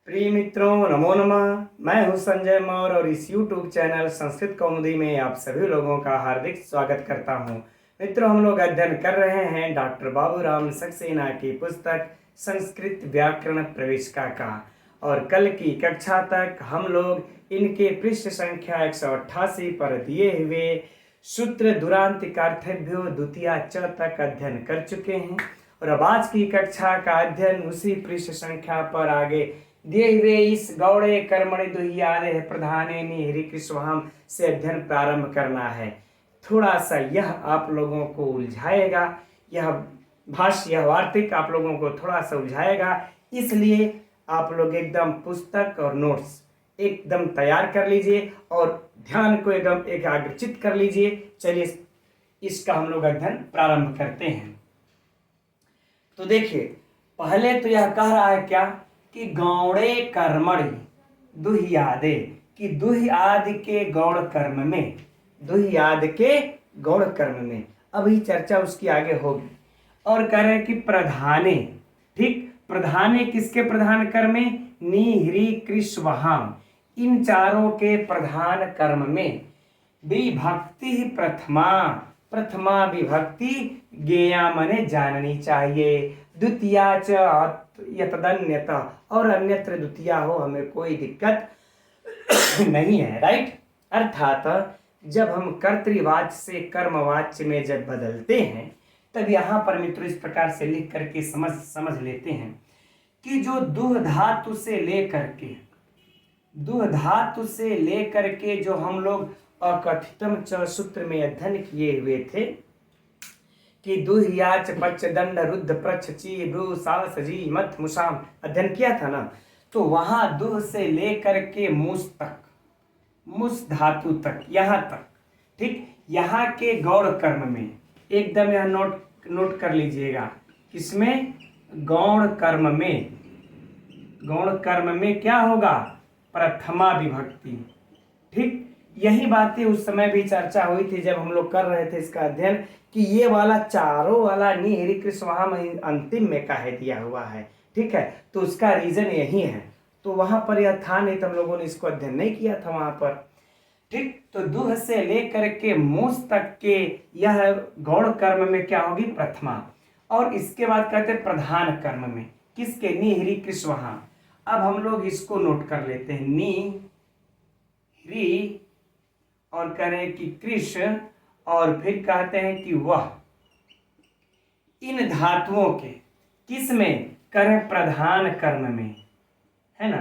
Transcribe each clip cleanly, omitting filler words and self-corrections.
प्रिय मित्रों, नमो नमः। मैं हूं संजय मौर्य और इस YouTube चैनल संस्कृत कौमुदी में आप सभी लोगों का हार्दिक स्वागत करता हूं। मित्रों, हम लोग अध्ययन कर रहे हैं डॉक्टर बाबूराम सक्सेना की पुस्तक संस्कृत व्याकरण प्रविष्का का। और कल की कक्षा तक हम लोग इनके पृष्ठ संख्या 188 पर दिए हुए सूत्र दुरांतिकार्थेभ्यो द्वितीया च तक अध्ययन कर चुके हैं। और अब आज की कक्षा का अध्ययन उसी पृष्ठ संख्या पर आगे दिए हुए इस गौड़े कर्मणि दुह्यादे प्रधाने निहृकृष्वहाम से अध्ययन प्रारंभ करना है। थोड़ा सा यह आप लोगों को उलझाएगा, यह भाष्य, यह वार्तिक आप लोगों को थोड़ा सा उलझाएगा, इसलिए आप लोग एकदम पुस्तक और नोट्स एकदम तैयार कर लीजिए और ध्यान को एकदम एकाग्रचित कर लीजिए। चलिए इसका हम लोग अध्ययन प्रारंभ करते हैं। तो देखिए, पहले तो यह कह रहा है क्या कि गौड़े कर्मणि दुह्यादे, कि दुह्याद के गौड़ कर्म में, दुह्याद के गौड़ कर्म में अभी चर्चा उसकी आगे होगी। और कह रहे कि प्रधाने, ठीक, प्रधाने किसके प्रधान कर्म में? निहृकृष्वहाम, इन चारों के प्रधान कर्म में विभक्ति प्रथमा, प्रथमा विभक्ति ज्ञेया मने जाननी चाहिए। द्वितीया च यतदन्यता, और अन्यत्र द्वितीया हो, हमें कोई दिक्कत नहीं है, राइट। अर्थात जब हम कर्तृवाच्य से कर्मवाच्य में जब बदलते हैं तब यहाँ पर मित्रों इस प्रकार से लिख करके समझ लेते हैं कि जो दुह धातु से लेकर के, दुह धातु से लेकर के जो हम लोग अकथितम च सूत्र में अध्ययन किए हुए थे कि दुह्याच पच दंड रुद्ध प्रच्छ ची भ्रू सावस जी मत मुसाम अध्ययन किया था ना, तो वहां दुह से लेकर के मुस तक, मुस धातु तक, यहाँ तक, ठीक, यहाँ के गौड़ कर्म में एकदम यह नोट कर लीजिएगा। किसमें? गौड़ कर्म में। गौड़ कर्म में क्या होगा? प्रथमा विभक्ति, ठीक। यही बातें उस समय भी चर्चा हुई थी जब हम लोग कर रहे थे इसका अध्ययन कि ये वाला चारों वाला निहृकृष्वहाम अंतिम में काहे दिया हुआ है, ठीक है। तो उसका रीजन यही है। तो वहां पर यह था नहीं, तो हम लोगों ने इसको अध्ययन नहीं किया था वहां पर, ठीक। तो दुह से लेकर के मूस तक के यह गौड़ कर्म में क्या होगी? प्रथमा। और इसके बाद कहते हैं प्रधान कर्म में किसके? निहृकृष्वहाम। अब हम लोग इसको नोट कर लेते हैं। नी ह्री और करें कि कृष्ण, और फिर कहते हैं कि वह, इन धातुओं के किस में? करें प्रधान कर्म में, है ना।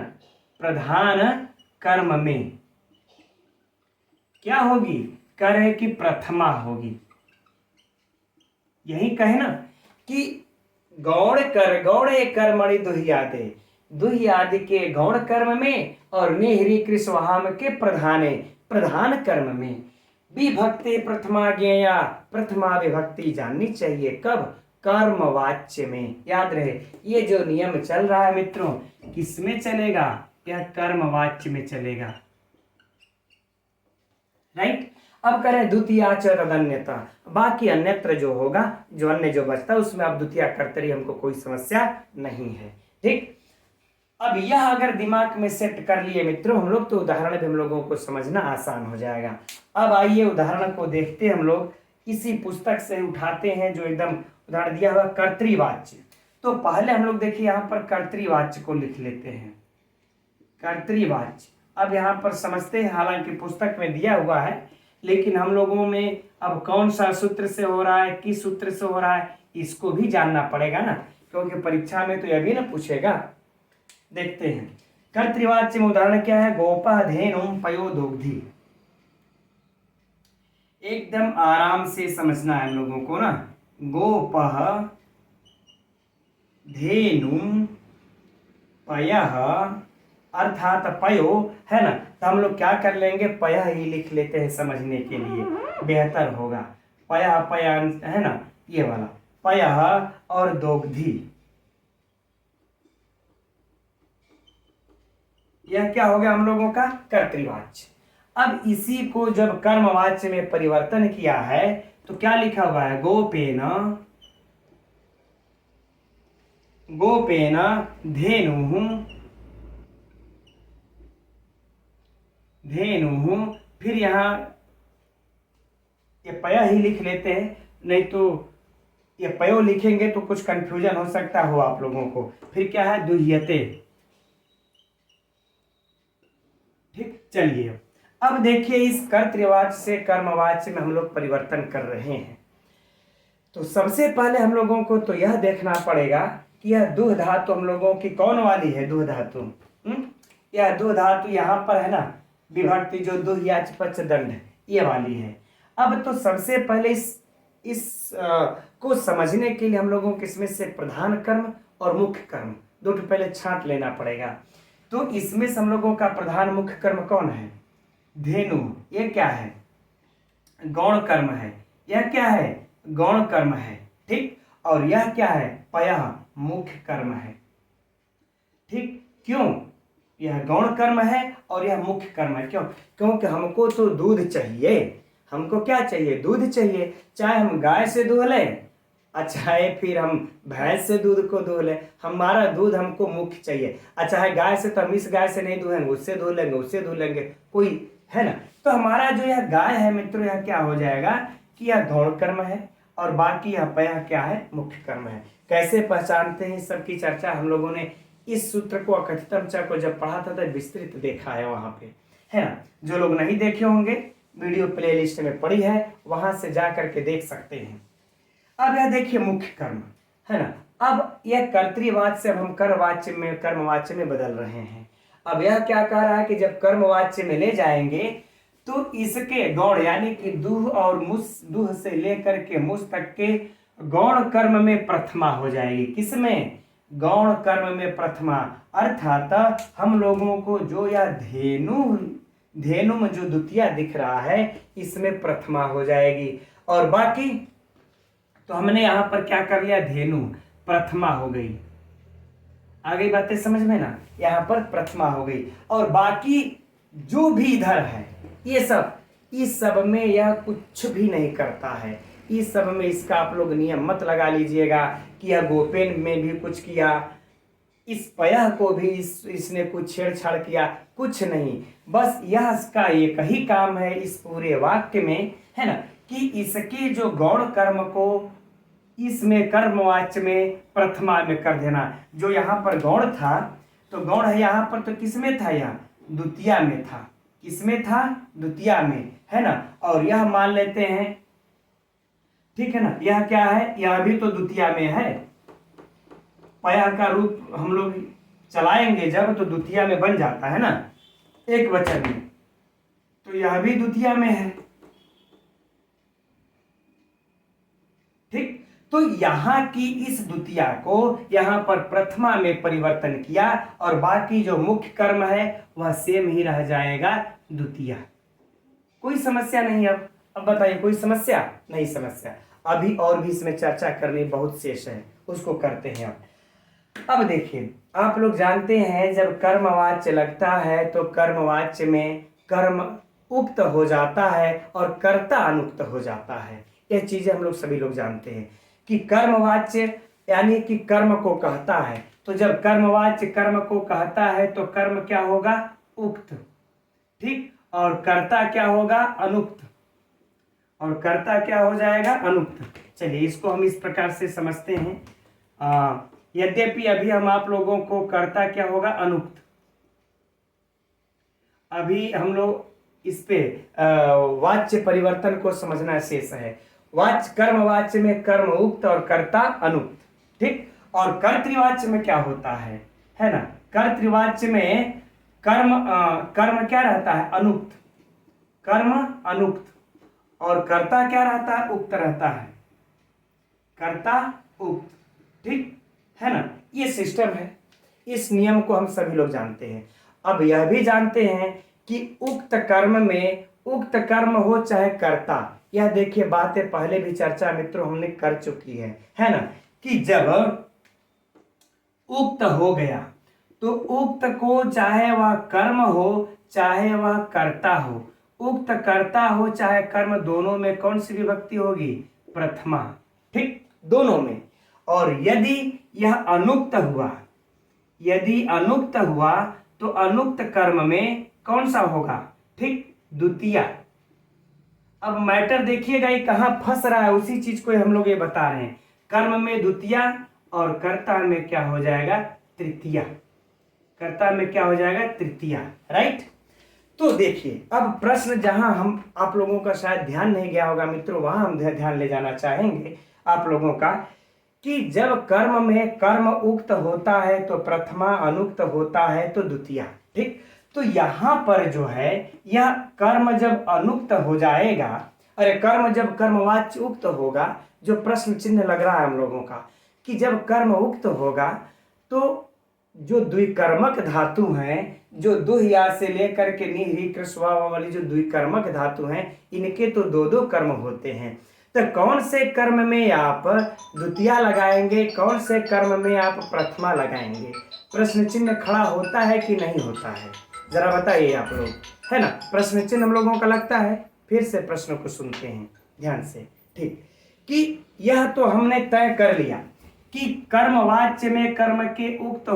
प्रधान कर्म में क्या होगी? करें कि प्रथमा होगी। यही कहे ना कि गौड़े कर्मणि दुह्यादे, दुह्यादि के गौड़ कर्म में और निहृकृष्वहाम के प्रधान कर्म में विभक्ति प्रथमा ज्ञेया, प्रथमा विभक्ति जाननी चाहिए। कब? कर्मवाच्य में। याद रहे, ये जो नियम चल रहा है मित्रों, किसमें चलेगा? यह कर्मवाच्य में चलेगा, राइट। अब करें द्वितीया च तदन्यता, बाकी अन्यत्र जो होगा, जो अन्य जो बचता है उसमें अब द्वितीया कर्तरी हमको कोई समस्या नहीं है, ठीक। अब यह अगर दिमाग में सेट कर लिए मित्रों हम लोग, तो उदाहरण भी हम लोगों को समझना आसान हो जाएगा। अब आइए उदाहरण को देखते हम लोग, इसी पुस्तक से उठाते हैं जो एकदम उदाहरण दिया हुआ कर्तृवाच्य। तो पहले हम लोग देखिए यहाँ पर कर्तृवाच्य को लिख लेते हैं, कर्तृवाच्य। अब यहाँ पर समझते हैं, हालांकि पुस्तक में दिया हुआ है, लेकिन हम लोगों में अब कौन सा सूत्र से हो रहा है, किस सूत्र से हो रहा है, इसको भी जानना पड़ेगा ना, क्योंकि परीक्षा में तो यह भी ना पूछेगा। देखते हैं कर्तृवाच्य में उदाहरण क्या है? गोपः धेनुम पयो दोग्धी। एकदम आराम से समझना है हम लोगों को ना। गोपः धेनुम पयः, अर्थात पयो, है ना। तो हम लोग क्या कर लेंगे? पयः ही लिख लेते हैं, समझने के लिए बेहतर होगा। पयः, पय है ना, ये वाला पयः और दोग्धी, यह क्या हो गया हम लोगों का? कर्तृवाच्य। अब इसी को जब कर्मवाच्य में परिवर्तन किया है तो क्या लिखा हुआ है? गोपेन, गोपेन धेनु धेनु, फिर यहाँ ये पया ही लिख लेते हैं, नहीं तो ये पयो लिखेंगे तो कुछ कंफ्यूजन हो सकता हो आप लोगों को। फिर क्या है, दुह्यते। ठीक, चलिए अब देखिए इस कर्तृवाच्य से कर्मवाच्य में हम लोग परिवर्तन कर रहे हैं। तो सबसे पहले हम लोगों को तो यह देखना पड़ेगा कि यह दुह धातु हम लोगों की कौन वाली है, दुह धातु। यह दुह धातु यहाँ पर है ना, विभक्ति जो दुह याच पच दंड ये वाली है। अब तो सबसे पहले इस को समझने के लिए हम लोगों को इसमें से प्रधान कर्म और मुख्य कर्म दो तो पहले छांट लेना पड़ेगा। तो इसमें से हम लोगों का प्रधान मुख्य कर्म कौन है, धेनु। ये क्या है, गौण कर्म है। यह क्या है, गौण कर्म है। ठीक, और यह क्या है, पयः मुख्य कर्म है। ठीक, क्यों, यह गौण कर्म है और यह मुख्य कर्म है। क्यों, क्योंकि हमको तो दूध चाहिए। हमको क्या चाहिए, दूध चाहिए। चाहे हम गाय से दूध लें, चाहे फिर हम भैंस से दूध को दूह लें, हमारा दूध हमको मुख्य चाहिए। अच्छा है गाय से, तो हम इस गाय से नहीं दूहेंगे, उससे दूह लेंगे, उससे दूह लेंगे, कोई है ना। तो हमारा जो यह गाय है मित्रों, यह क्या हो जाएगा कि यह गौण कर्म है और बाकी यह पयः क्या है, मुख्य कर्म है। कैसे पहचानते हैं, सबकी चर्चा हम लोगों ने इस सूत्र को अकथितम च को जब पढ़ा था तो विस्तृत देखा है वहां पे, है ना। जो लोग नहीं देखे होंगे वीडियो प्लेलिस्ट में पड़ी है, वहां से जा करके देख सकते हैं। अब यह देखिए मुख्य कर्म है ना। अब यह कर्तृवाच्य से अब हम कर्मवाच्य में कर्मवाच्य में बदल रहे हैं। अब यह क्या कह रहा है कि जब कर्मवाच्य में ले जाएंगे तो इसके गौण यानी कि दुह और मुस, दुह से लेकर के मुस तक के गौण कर्म में प्रथमा हो जाएगी। किसमें, गौण कर्म में प्रथमा। अर्थात हम लोगों को जो यह धेनु में जो द्वितीया दिख रहा है इसमें प्रथमा हो जाएगी। और बाकी तो हमने यहां पर क्या कर लिया, धेनु प्रथमा हो गई। आ गई बातें समझ में ना, यहां पर प्रथमा हो गई। और बाकी जो भी इधर है ये सब, इस सब में यह कुछ भी नहीं करता है। इस सब में इसका आप लोग नियम मत लगा लीजिएगा कि यह गोपेन में भी कुछ किया, इस पयः को भी इसने कुछ छेड़छाड़ किया, कुछ नहीं। बस यह इसका एक ही काम है इस पूरे वाक्य में, है ना, कि इसके जो गौण कर्म को इसमें कर्मवाच्य में प्रथमा में कर देना। जो यहाँ पर गौण था, तो गौण है यहाँ पर, तो किसमें था, यहाँ द्वितीया में था। किसमें था, द्वितीया में, है ना। और यह मान लेते हैं, ठीक है ना, यह क्या है, यह भी तो द्वितीया में है। पयः का रूप हम लोग चलाएंगे जब, तो द्वितीया में बन जाता है ना, एक वचन में। तो यह भी द्वितीया में है। ठीक, तो यहां की इस द्वितीया को यहां पर प्रथमा में परिवर्तन किया और बाकी जो मुख्य कर्म है वह सेम ही रह जाएगा, द्वितीया। कोई समस्या नहीं। अब बताइए, कोई समस्या नहीं? समस्या अभी और भी इसमें चर्चा करनी बहुत शेष है, उसको करते हैं। अब देखिए, आप लोग जानते हैं जब कर्मवाच्य लगता है तो कर्मवाच्य में कर्म उक्त हो जाता है और कर्ता अनुक्त हो जाता है। यह चीजें हम लोग सभी लोग जानते हैं कि कर्मवाच्य यानी कि कर्म को कहता है। तो जब कर्मवाच्य कर्म को कहता है तो कर्म क्या होगा, उक्त। ठीक, और कर्ता क्या होगा, अनुक्त। और कर्ता क्या हो जाएगा, अनुक्त। चलिए इसको हम इस प्रकार से समझते हैं। यद्यपि अभी हम आप लोगों को कर्ता क्या होगा, अनुक्त, अभी हम लोग इस पे वाच्य परिवर्तन को समझना शेष है। वाच्य कर्मवाच्य में कर्म उक्त और कर्ता अनुक्त। ठीक, और कर्तृवाच्य में क्या होता है ना, कर्तृवाच्य में कर्म क्या रहता है, अनुक्त। कर्म अनुक्त और कर्ता क्या रहता है, उक्त रहता है। कर्ता उक्त, ठीक है ना। ये सिस्टम है, इस नियम को हम सभी लोग जानते हैं। अब यह भी जानते हैं कि उक्त कर्म में उक्त कर्म हो चाहे कर्ता, यह देखिए बातें पहले भी चर्चा मित्रों हमने कर चुकी है ना, कि जब उक्त हो गया तो उक्त को चाहे वह कर्म हो चाहे वह कर्ता हो, उक्त कर्ता हो चाहे कर्म, दोनों में कौन सी विभक्ति होगी, प्रथमा। ठीक, दोनों में। और यदि यह अनुक्त हुआ, यदि अनुक्त हुआ तो अनुक्त कर्म में कौन सा होगा, ठीक, द्वितीया। अब मैटर देखिएगा ये कहाँ फंस रहा है, उसी चीज को हम लोग ये बता रहे हैं। कर्म में द्वितीया और कर्ता में क्या हो जाएगा, तृतीया। कर्ता में क्या हो जाएगा, तृतीया, राइट। तो देखिए अब प्रश्न जहां हम आप लोगों का शायद ध्यान नहीं गया होगा मित्रों, वहां हम ध्यान ले जाना चाहेंगे आप लोगों का कि जब कर्म में कर्म उक्त होता है तो प्रथमा, अनुक्त होता है तो द्वितीया। ठीक, तो यहां पर जो है यह कर्म जब अनुक्त हो जाएगा, अरे कर्म जब कर्मवाच्य उक्त होगा, जो प्रश्न चिन्ह लग रहा है हम लोगों का कि जब कर्म उक्त होगा तो जो द्विकर्मक धातु हैं, जो दुह्या से लेकर के निह्री कृस्वा वाली जो द्विकर्मक धातु हैं, इनके तो दो दो कर्म होते हैं। तो कौन से कर्म में आप द्वितीया लगाएंगे, कौन से कर्म में आप प्रथमा लगाएंगे? प्रश्न चिन्ह खड़ा होता है कि नहीं होता है, जरा बताइए आप लोग, है ना। प्रश्न चिन्ह हम लोगों का लगता है। फिर से प्रश्न को सुनते हैं ध्यान से, ठीक, कि यह तो हमने तय कर लिया कि कर्मवाच्य में कर्म के उक्त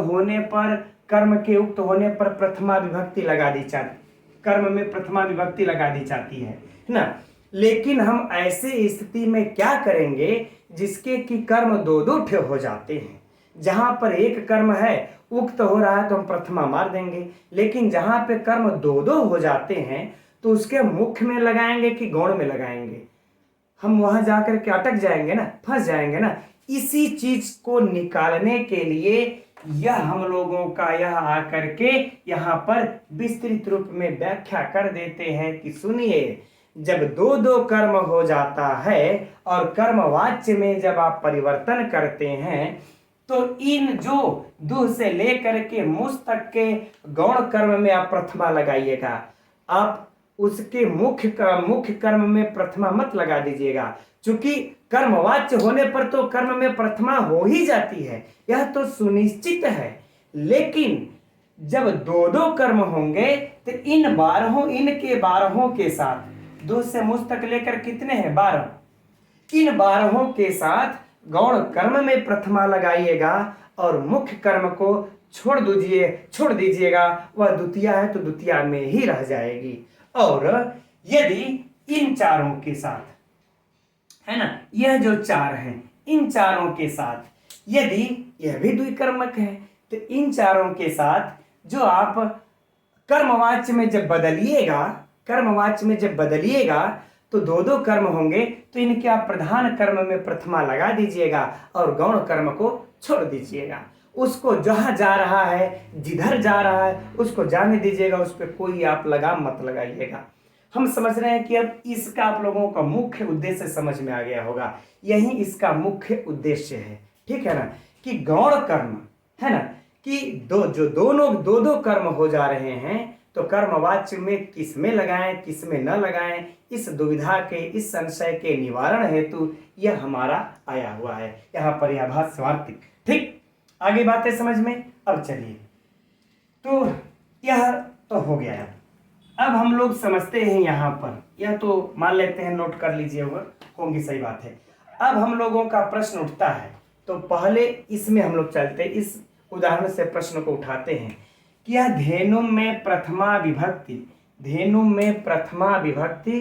होने पर प्रथमा विभक्ति लगा दी जाती, कर्म में प्रथमा विभक्ति लगा दी जाती है ना। लेकिन हम ऐसे स्थिति में क्या करेंगे जिसके कि कर्म दो दो ठे हो जाते हैं। जहां पर एक कर्म है उक्त हो रहा है तो हम प्रथमा मार देंगे, लेकिन जहां पे कर्म दो दो हो जाते हैं तो उसके मुख्य में लगाएंगे कि गौण में लगाएंगे, हम वहां जाकर के अटक जाएंगे ना, फंस जाएंगे ना। इसी चीज को निकालने के लिए यह हम लोगों का यह आकर के यहाँ पर विस्तृत रूप में व्याख्या कर देते हैं कि सुनिए, जब दो दो कर्म हो जाता है और कर्मवाच्य में जब आप परिवर्तन करते हैं तो इन जो दुह से लेकर के मुस तक के गौण कर्म में आप प्रथमा लगाइएगा, आप उसके मुख्य कर्म में प्रथमा मत लगा दीजिएगा, क्योंकि कर्मवाच्य होने पर तो कर्म में प्रथमा हो ही जाती है, यह तो सुनिश्चित है। लेकिन जब दो दो कर्म होंगे तो इनके बारहों के साथ, दो से मुझ तक लेकर कितने हैं, 12, इन 12 के साथ गौण कर्म में प्रथमा लगाइएगा और मुख्य कर्म को छोड़ दीजिएगा, वह द्वितीया है तो द्वितीया में ही रह जाएगी। और यदि इन चारों के साथ, है ना, यह जो चार हैं, इन चारों के साथ यदि यह भी द्विकर्मक है तो इन चारों के साथ जो आप कर्मवाच्य में जब बदलिएगा तो दो दो कर्म होंगे, तो इनके आप प्रधान कर्म में प्रथमा लगा दीजिएगा और गौण कर्म को छोड़ दीजिएगा। उसको जहां जा रहा है, जिधर जा रहा है उसको जाने दीजिएगा, उस पर कोई आप लगाम मत लगाइएगा। हम समझ रहे हैं कि अब इसका आप लोगों का मुख्य उद्देश्य समझ में आ गया होगा, यही इसका मुख्य उद्देश्य है, ठीक है ना, कि गौण कर्म, है ना, कि दोनों दो दो कर्म हो जा रहे हैं तो कर्मवाच्य में किस में लगाएं किस में न लगाएं, इस दुविधा के, इस संशय के निवारण हेतु यह हमारा आया हुआ है यहाँ पर, यह भाष्य वार्तिक। ठीक, आगे बातें समझ में। अब चलिए, तो यह तो हो गया। अब हम लोग समझते हैं यहाँ पर, यह तो मान लेते हैं, नोट कर लीजिए होंगी, सही बात है। अब हम लोगों का प्रश्न उठता है, तो पहले इसमें हम लोग चलते, इस उदाहरण से प्रश्न को उठाते हैं कि यह धेनु में प्रथमा विभक्ति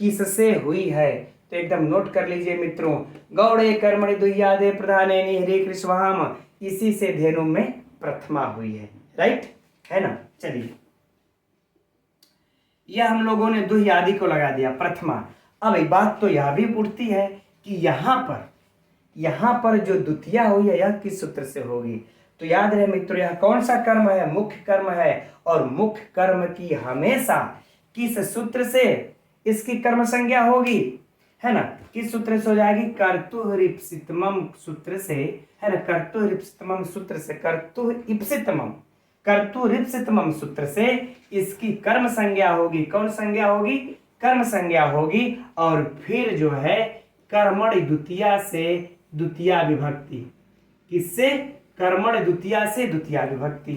किससे हुई है। तो एकदम नोट कर लीजिए मित्रों, गौड़े कर्मणि दुह्यादे प्रधाने निह्रे कृष्वाम, इसी से धेनु में प्रथमा हुई है, राइट, है ना। चलिए, यह हम लोगों ने दुह्यादि को लगा दिया प्रथमा। अब एक बात तो यह भी उठती है कि यहाँ पर जो द्वितीया हुई है यह किस सूत्र से होगी। तो याद रहे मित्रों, यह कौन सा कर्म है, मुख्य कर्म है, और मुख्य कर्म की हमेशा किस सूत्र से इसकी कर्म संज्ञा होगी, है ना, किस सूत्र से हो जाएगी, कर्तुरिप्सितमम सूत्र से, है ना, कर्तुरिप्सितमम सूत्र से इसकी कर्म संज्ञा होगी। कौन संज्ञा होगी, कर्म संज्ञा होगी। और फिर जो है कर्मण द्वितीया से द्वितीया विभक्ति, किससे, कर्मण द्वितीया से द्वितीया विभक्ति,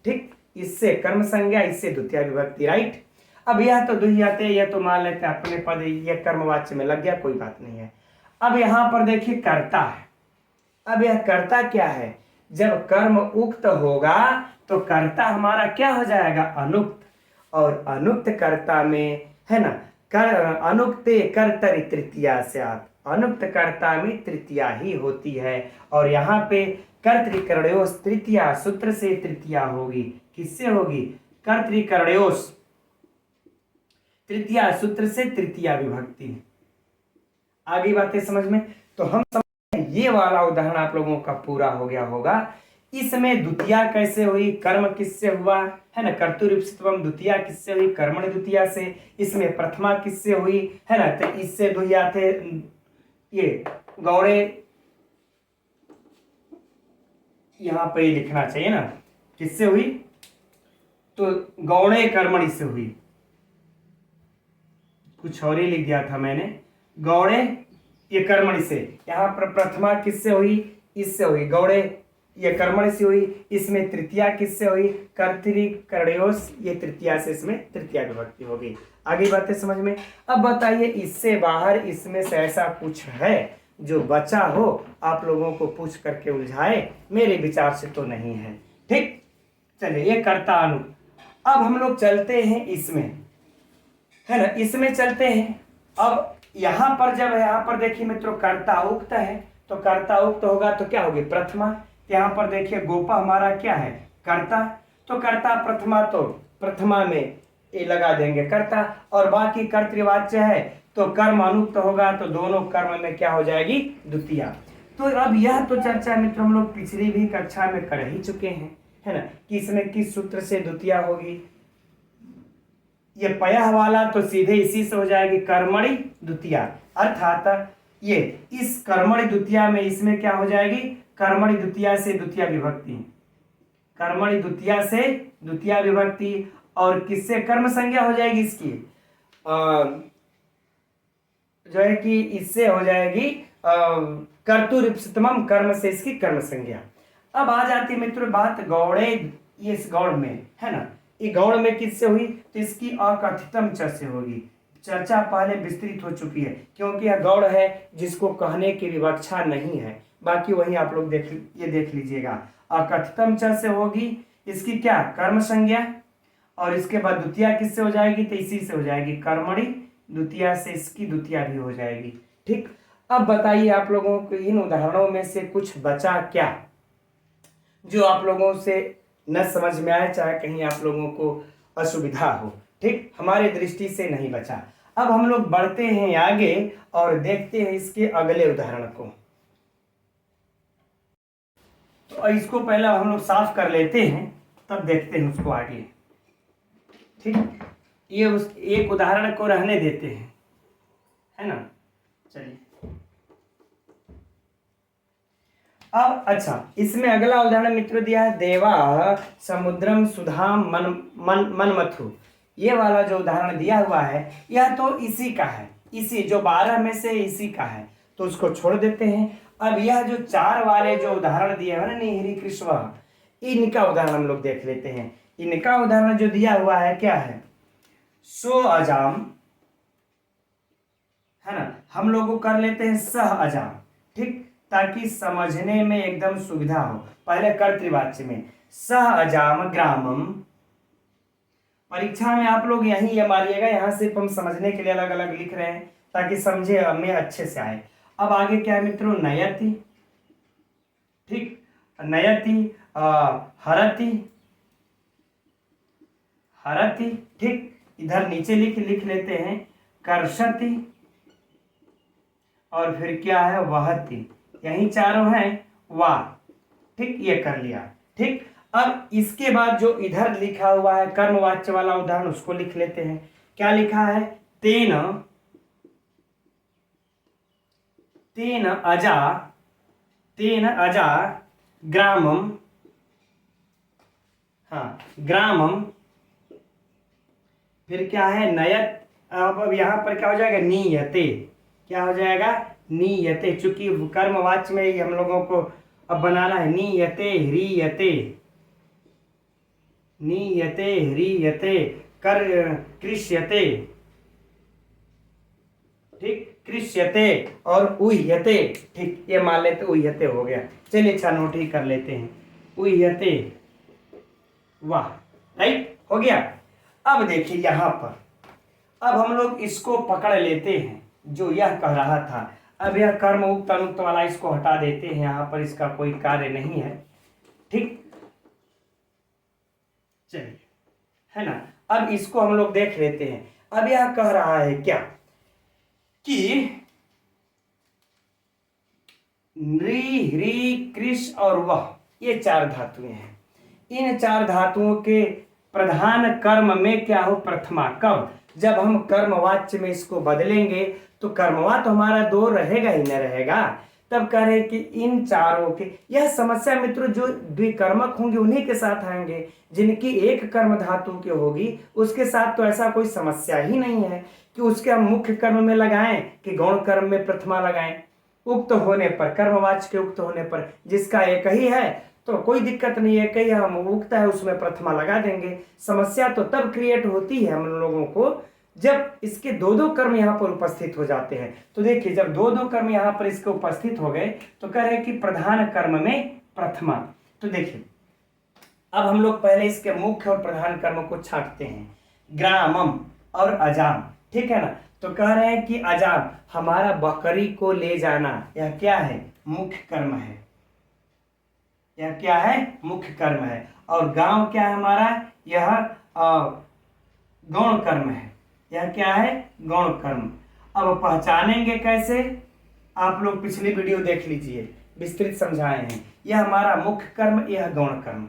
ठीक, इससे कर्म संज्ञा, इससे द्वितीया विभक्ति, राइट। अब यह तो दुह्याते, यह तो मान लेते हैं अपने पद, यह कर्मवाच्य में लग गया, कोई बात नहीं है। अब यहाँ पर देखिए कर्ता है। अब यह कर्ता क्या है, जब कर्म उक्त होगा तो कर्ता हमारा क्या हो जाएगा, अनुक्त, और अनुक्त कर्ता में, है ना, कर अनुक्ते कर्तरि तृतीया स्यात्, अनुक्त कर्ता में तृतीया ही होती है। और यहाँ पे कर्तृकर्णयोस तृतीया सूत्र से तृतीया होगी। किससे होगी? कर्तृकर्णयोस तृतीया सूत्र से तृतीया विभक्ति। आगे बातें समझ में? तो हम समझ, ये वाला उदाहरण आप लोगों का पूरा हो गया होगा। इसमें द्वितीया कैसे हुई? कर्म किससे हुआ, है ना, कर्तुरीप्सितम। द्वितीया किससे हुई? कर्मण द्वितीया से। इसमें प्रथमा किससे हुई, है ना, तो इससे द्वितीया थे ये गौड़े, यहां पे लिखना चाहिए ना, किससे हुई? तो गौणे कर्मणि से हुई, कुछ और ही लिख दिया था मैंने, गौड़े ये कर्मणि से। यहाँ पर प्रथमा किससे हुई? इससे हुई, गौड़े ये कर्मणि से हुई। इसमें तृतीया किससे हुई? कर्तृकर्णयोस, ये तृतीया से, इसमें तृतीया विभक्ति हो गई। आगे बातें समझ में? अब बताइए, इससे बाहर इसमें से ऐसा कुछ है जो बचा हो, आप लोगों को पूछ करके उलझाए? मेरे विचार से तो नहीं है। ठीक, चलिए, ये कर्ता अनु। अब हम लोग चलते हैं इसमें, है ना, इसमें चलते हैं। अब यहां पर जब यहां पर देखिए मित्रों, कर्ता उक्त है, तो कर्ता उक्त होगा तो क्या होगी? प्रथमा। यहाँ पर देखिए गोपा हमारा क्या है? कर्ता। तो कर्ता प्रथमा, तो प्रथमा में ये लगा देंगे कर्ता, और बाकी कर्तृवाच्य है तो कर्म अनुक्त होगा, तो दोनों कर्म में क्या हो जाएगी? द्वितीया। तो अब यह तो चर्चा मित्रों हम लोग पिछली भी कक्षा में कर ही चुके हैं, है ना, कि इसमें किस सूत्र से द्वितीया होगी। ये पयः वाला तो सीधे इसी से हो जाएगी, कर्मणि द्वितीया। अर्थात ये इस कर्मणि द्वितीया में इसमें क्या हो जाएगी? कर्मणि द्वितीया से द्वितीया विभक्ति, कर्मणि द्वितीया से द्वितीया विभक्ति। और किससे कर्म संज्ञा हो जाएगी इसकी? जो है कि इससे हो जाएगी कर्तुरीप्सितमम, कर्म से इसकी कर्म संज्ञा। अब आ जाती मित्रों बात गौड़े, ये इस गौड़ में, है ना, ये गौड़ में किससे हुई? तो इसकी अकथितम च से होगी। चर्चा पहले विस्तृत हो चुकी है, क्योंकि यह गौड़ है जिसको कहने की विवक्षा नहीं है। बाकी वही आप लोग देख लीजिएगा। अकथितम च से होगी इसकी क्या? कर्म संज्ञा। और इसके बाद द्वितीया किससे हो जाएगी? तो इसी से हो जाएगी, कर्मणि द्वितीया से इसकी द्वितीया भी हो जाएगी। ठीक, अब बताइए आप लोगों को इन उदाहरणों में से कुछ बचा क्या जो आप लोगों से न समझ में आए, चाहे कहीं आप लोगों को असुविधा हो? ठीक, हमारे दृष्टि से नहीं बचा। अब हम लोग बढ़ते हैं आगे और देखते हैं इसके अगले उदाहरण को। तो इसको पहले हम लोग साफ कर लेते हैं, तब देखते हैं उसको आगे। ठीक, ये उस एक उदाहरण को रहने देते हैं, है ना। चलिए, अब अच्छा, इसमें अगला उदाहरण मित्रों दिया है, देवा समुद्रम सुधाम मन मन मनमथु। ये वाला जो उदाहरण दिया हुआ है यह तो इसी का है, इसी जो 12 में से इसी का है, तो उसको छोड़ देते हैं। अब यह जो 4 वाले जो उदाहरण दिए हैं ना, निहिरी कृष्व, इनका उदाहरण हम लोग देख लेते हैं। इनका उदाहरण जो दिया हुआ है क्या है? सो अजाम, है ना, हम लोग को कर लेते हैं सह अजाम। ठीक, ताकि समझने में एकदम सुविधा हो। पहले कर्तृवाच्य में सह अजाम ग्रामम। परीक्षा में आप लोग यहीं ये मारिएगा, यहां सिर्फ हम समझने के लिए अलग अलग लिख रहे हैं ताकि समझे हमें अच्छे से आए। अब आगे क्या है मित्रों? नयति। ठीक, नयति, हरति, हरति। ठीक, इधर नीचे लिख लेते हैं कर्षति, और फिर क्या है? वहति। यही चारों हैं, वाह। ठीक, ये कर लिया। ठीक, अब इसके बाद जो इधर लिखा हुआ है कर्मवाच्य वाला उदाहरण, उसको लिख लेते हैं। क्या लिखा है? तेन, तेन अजा, तेन अजा ग्रामम, हाँ ग्रामम। फिर क्या है? नयत। अब यहां पर क्या हो जाएगा? नीयते। क्या हो जाएगा? नीयते। चूंकि कर्मवाच्य में ही हम लोगों को अब बनाना है, नीयते ह्रीयते, नीयते ह्रीयते, कर कृष्यते। ठीक, कृष्यते और उह्यते। ठीक, ये मान लेते उह्यते हो गया। चलिए, अच्छा नोट ही कर लेते हैं, उह्यते, वाह। राइट, हो गया। अब देखिए यहाँ पर, अब हम लोग इसको पकड़ लेते हैं जो यह कह रहा था। अब यह कर्म उक्त अनुक्त वाला इसको हटा देते हैं, यहाँ पर इसका कोई कार्य नहीं है, ठीक, चलिए, है ना। अब इसको हम लोग देख लेते हैं। अब यह कह रहा है क्या कि नृ ह्री कृष और वह, ये चार धातुएं हैं। इन चार धातुओं के प्रधान कर्म में क्या हो, प्रथमा। कब, जब हम कर्मवाच्य में इसको बदलेंगे तो कर्मवा तो हमारा दो रहेगा ही न रहेगा। तब कह रहे कि इन चारों के, यह समस्या मित्रों जो द्विकर्मक होंगे उन्हीं के साथ आएंगे। जिनकी एक कर्म धातु की होगी उसके साथ तो ऐसा कोई समस्या ही नहीं है कि उसके हम मुख्य कर्म में लगाएं कि गौण कर्म में प्रथमा लगाएं। उक्त होने पर, कर्मवाच्य के उक्त होने पर, जिसका एक ही है तो कोई दिक्कत नहीं है, कहीं हम उक्त है उसमें प्रथमा लगा देंगे। समस्या तो तब क्रिएट होती है हम लोगों को जब इसके दो दो कर्म यहाँ पर उपस्थित हो जाते हैं। तो देखिए जब दो दो कर्म यहाँ पर इसके उपस्थित हो गए तो कह रहे कि प्रधान कर्म में प्रथमा। तो देखिए अब हम लोग पहले इसके मुख्य और प्रधान कर्म को छांटते हैं, ग्रामम और अजाम, ठीक है ना। तो कह रहे हैं कि अजाम हमारा बकरी को ले जाना, यह क्या है, मुख्य कर्म है, यह क्या है, मुख्य कर्म है। और गांव क्या है हमारा, यह गौण कर्म है, यह क्या है, गौण कर्म। अब पहचानेंगे कैसे, आप लोग पिछली वीडियो देख लीजिए, विस्तृत समझाए हैं। यह हमारा मुख्य कर्म, यह गौण कर्म।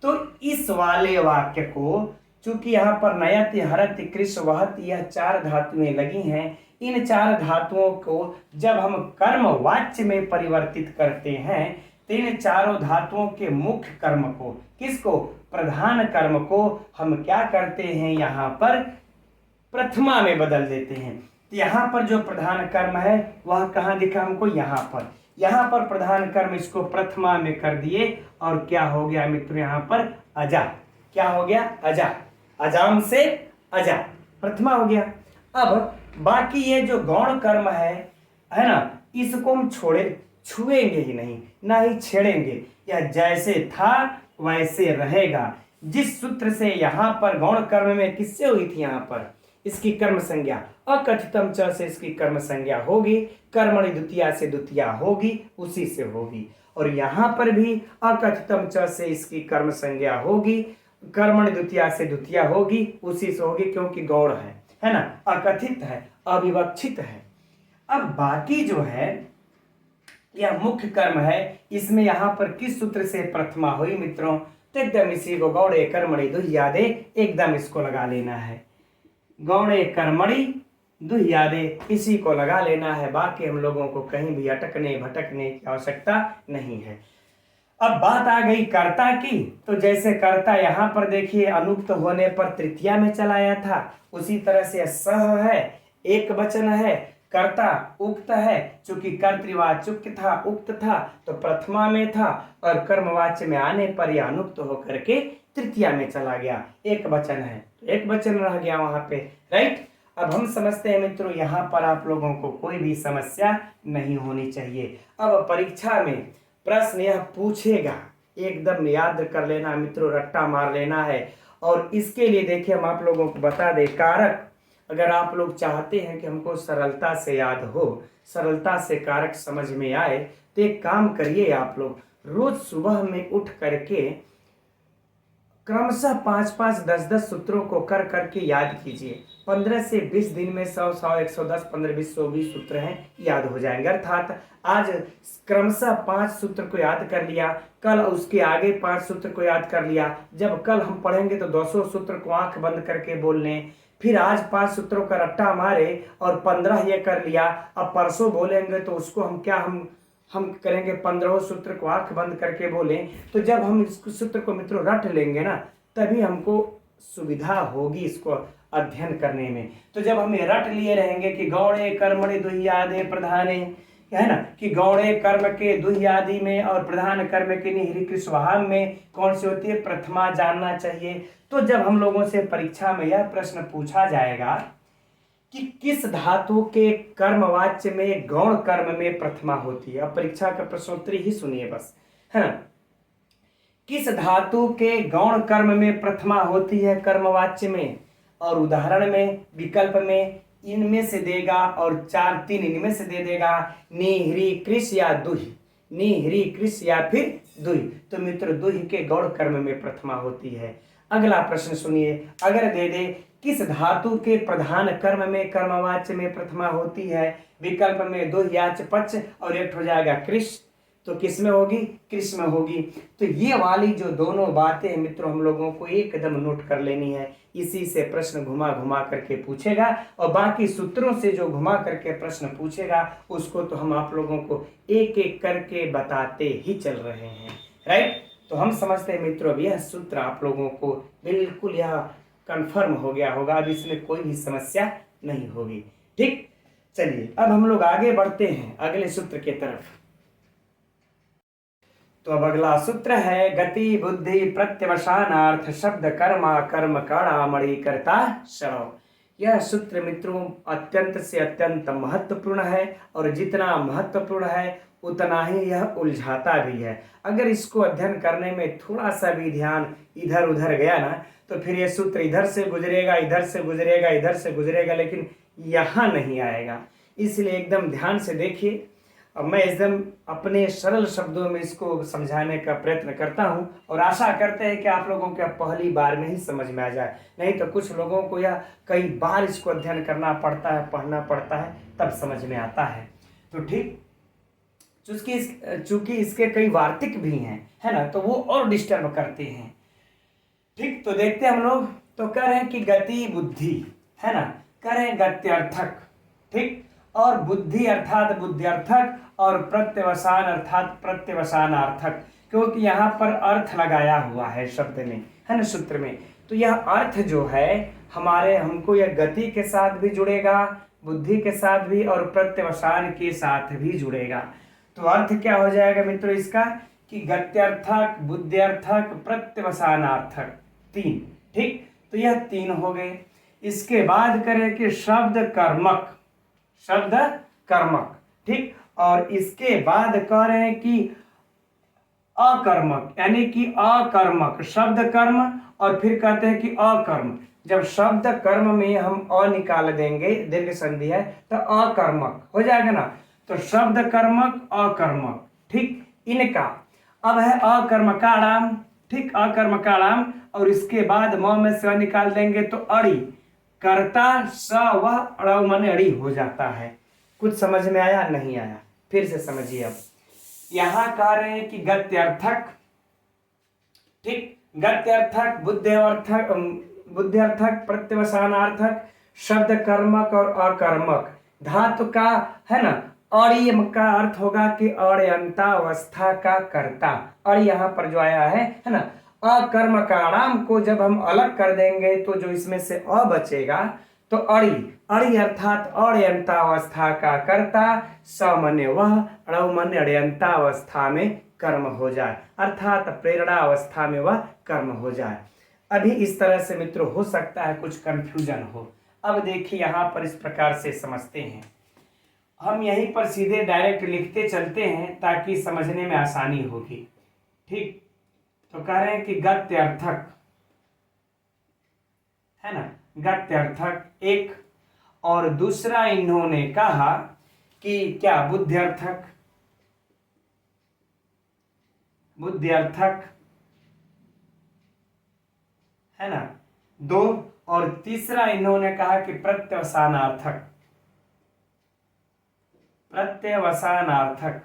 तो इस वाले वाक्य को चूंकि यहाँ पर नयत हरत कृष वहत यह चार धातुएं लगी हैं, इन चार धातुओं को जब हम कर्म वाच्य में परिवर्तित करते हैं तो इन चारों धातुओं के मुख्य कर्म को, किसको, प्रधान कर्म को हम क्या करते हैं, यहाँ पर प्रथमा में बदल देते हैं। तो यहाँ पर जो प्रधान कर्म है वह कहाँ दिखा हमको, यहाँ पर प्रधान कर्म इसको प्रथमा में कर दिए और क्या हो गया मित्र, यहाँ पर अजा, क्या हो गया, अजा, अजाम से अजा, प्रथमा हो गया। अब बाकी ये जो गौण कर्म है ना, इसको हम छुएंगे ही नहीं, ना ही छेड़ेंगे, यह जैसे था वैसे रहेगा। जिस सूत्र से यहाँ पर गौण कर्म में किससे हुई थी, यहाँ पर इसकी कर्म संज्ञा अकथितम च से इसकी कर्म संज्ञा होगी, कर्मणि द्वितीया से द्वितीया होगी, उसी से होगी। और यहाँ पर भी अकथितम च से इसकी कर्म संज्ञा होगी, कर्मणि द्वितीया से द्वितीया होगी, उसी से होगी, क्योंकि गौण है ना, अकथित है, अविवक्षित है। अब बाकी जो है यह मुख्य कर्म है, इसमें यहाँ पर किस सूत्र से प्रथमा हुई मित्रों, तो एकदम इसी को गौड़े कर्मणि दुह्यादे एकदम इसको लगा लेना है, गौड़े कर्मणि दुह्यादे इसी को लगा लेना है। बाकी हम लोगों को कहीं भी अटकने भटकने की आवश्यकता नहीं है। अब बात आ गई कर्ता की, तो जैसे कर्ता यहाँ पर देखिए अनुक्त होने पर तृतीया में चलाया था, उसी तरह से सह है, एक वचन है, कर्ता उक्त है, चूंकि कर्तृवाचक था, उक्त था तो प्रथमा में था, और कर्मवाच्य में आने पर यह अनुक्त होकर के तृतीया में चला गया, एक वचन है तो एक वचन रह गया वहां पे, राइट। अब हम समझते हैं मित्रों यहाँ पर आप लोगों को कोई भी समस्या नहीं होनी चाहिए। अब परीक्षा में प्रश्न यह पूछेगा, एकदम याद कर लेना मित्रों, रट्टा मार लेना है। और इसके लिए देखिए हम आप लोगों को बता दें कारक, अगर आप लोग चाहते हैं कि हमको सरलता से याद हो, सरलता से कारक समझ में आए, तो एक काम करिए, आप लोग रोज सुबह में उठ करके क्रमशः 5-5, 10-10 सूत्रों को कर करके याद कीजिए। 15 से 20 दिन में 100, 110, 15, 20, 120 सूत्र हैं, याद हो जाएंगे। अर्थात आज क्रमशः 5 सूत्र को याद कर लिया, कल उसके आगे 5 सूत्र को याद कर लिया, जब कल हम पढ़ेंगे तो 200 सूत्र को आंख बंद करके बोलने, फिर आज 5 सूत्रों का रट्टा मारे और 15 ये कर लिया, अब परसों बोलेंगे तो उसको हम करेंगे 15 सूत्र को आंख बंद करके बोलें। तो जब हम इस सूत्र को मित्रों रट लेंगे ना, तभी हमको सुविधा होगी इसको अध्ययन करने में। तो जब हम ये रट लिए रहेंगे कि गौड़े कर्मणि दुह्यादे प्रधाने, है ना, कि गौड़े कर्म के दुह्यादि में और प्रधान कर्म के निहिरी कृष्वाहाम में कौन सी होती है, प्रथमा जानना चाहिए। तो जब हम लोगों से परीक्षा में यह प्रश्न पूछा जाएगा कि किस धातु के कर्मवाच्य में गौण कर्म में प्रथमा होती है, अब परीक्षा का प्रश्नोत्तरी ही सुनिए बस, है ना, किस धातु के गौण कर्म में प्रथमा होती है कर्मवाच्य में, और उदाहरण में विकल्प में इनमें से देगा और 4 3 इनमें से दे देगा, नी ह्री कृष या दुहि, नी ह्री कृष या फिर दुहि। तो मित्र दुहि के गौड़ कर्म में प्रथमा होती है। अगला प्रश्न सुनिए, अगर दे दे किस धातु के प्रधान कर्म में कर्मवाच्य में प्रथमा होती है, विकल्प में दुहि याच पच और एक हो जाएगा कृष, तो किस में होगी, कृष में होगी। तो ये वाली जो दोनों बातें हैं मित्रों हम लोगों को एकदम नोट कर लेनी है, इसी से प्रश्न घुमा घुमा करके पूछेगा और बाकी सूत्रों से जो घुमा करके प्रश्न पूछेगा उसको तो हम आप लोगों को एक एक करके बताते ही चल रहे हैं, राइट। तो हम समझते हैं मित्रों अब यह सूत्र आप लोगों को बिल्कुल यह कंफर्म हो गया होगा, अब इसमें कोई भी समस्या नहीं होगी, ठीक। चलिए अब हम लोग आगे बढ़ते हैं अगले सूत्र की तरफ। तो अब अगला सूत्र है गति बुद्धि प्रत्यवसानार्थ शब्द कर्मा कर्म कणा मणि कर्ता शव। यह सूत्र मित्रों अत्यंत से अत्यंत महत्वपूर्ण है और जितना महत्वपूर्ण है उतना ही यह उलझाता भी है। अगर इसको अध्ययन करने में थोड़ा सा भी ध्यान इधर उधर गया ना तो फिर यह सूत्र इधर से गुजरेगा इधर से गुजरेगा इधर से गुजरेगा लेकिन यहाँ नहीं आएगा। इसलिए एकदम ध्यान से देखिए। अब मैं एकदम अपने सरल शब्दों में इसको समझाने का प्रयत्न करता हूं और आशा करते हैं कि आप लोगों को पहली बार में ही समझ में आ जाए, नहीं तो कुछ लोगों को यह कई बार इसको अध्ययन करना पड़ता है, पढ़ना पड़ता है, तब समझ में आता है। तो ठीक, चूंकि इसके कई वार्तिक भी हैं, है ना, तो वो और डिस्टर्ब करते हैं। ठीक, तो देखते हैं हम लोग। तो कह रहे हैं कि गति बुद्धि, है ना, कह रहे हैं गत्यर्थक, ठीक, और बुद्धि अर्थात बुद्ध्यर्थक और प्रत्यवसान अर्थात प्रत्यवसानार्थक, क्योंकि यहाँ पर अर्थ लगाया हुआ है शब्द में, है ना, सूत्र में। तो यह अर्थ जो है हमारे हमको यह गति के साथ भी जुड़ेगा, बुद्धि के साथ भी और प्रत्यवसान के साथ भी जुड़ेगा। तो अर्थ क्या हो जाएगा मित्रों इसका कि गत्यर्थक, बुद्ध्यर्थक, प्रत्यवसानार्थक, 3, ठीक। तो यह 3 हो गए। इसके बाद करें कि शब्द कर्मक, शब्द कर्मक, ठीक, और इसके बाद कह रहे हैं कि अकर्मक, यानी कि अकर्मक शब्द कर्म, और फिर कहते हैं कि अकर्म। जब शब्द कर्म में हम अ निकाल देंगे, दीर्घ संधि है, तो अकर्मक हो जाएगा ना। तो शब्द कर्मक अकर्मक, ठीक, इनका अब है अकर्मकाणाम, ठीक, अकर्मकाणाम, और इसके बाद म में से निकाल देंगे तो अड़ी, कर्ता स वह अड़ मन अड़ी हो जाता है। कुछ समझ में आया, नहीं आया, फिर से समझिए। अब यहां कह रहे हैं कि गत्यर्थक, ठीक, गत्यर्थक, बुद्ध्यर्थक, बुद्ध्यर्थक, प्रत्यवसानार्थक, शब्द कर्मक और अकर्मक। धातु का, है ना, अड़ी का अर्थ होगा कि अड़यंतावस्था का कर्ता। अड़ यहाँ पर जो आया है ना, अकर्मकाणाम को जब हम अलग कर देंगे तो जो इसमें से अ बचेगा तो अड़ी, अड़ी अर्थात अड़यंतावस्था का कर्ता, समन्य वह अड़मन्य अड़यंतावस्था में कर्म हो जाए, अर्थात प्रेरणा अवस्था में वह कर्म हो जाए। अभी इस तरह से मित्रों हो सकता है कुछ कंफ्यूजन हो। अब देखिए यहाँ पर इस प्रकार से समझते हैं, हम यहीं पर सीधे डायरेक्ट लिखते चलते हैं ताकि समझने में आसानी होगी, ठीक। तो कह रहे हैं कि गत्यर्थक, है ना, गत्यर्थक एक, और दूसरा इन्होंने कहा कि क्या बुद्ध्यर्थक, बुद्ध्यर्थक, है ना, 2, और तीसरा इन्होंने कहा कि प्रत्यवसानार्थक, प्रत्यवसानार्थक,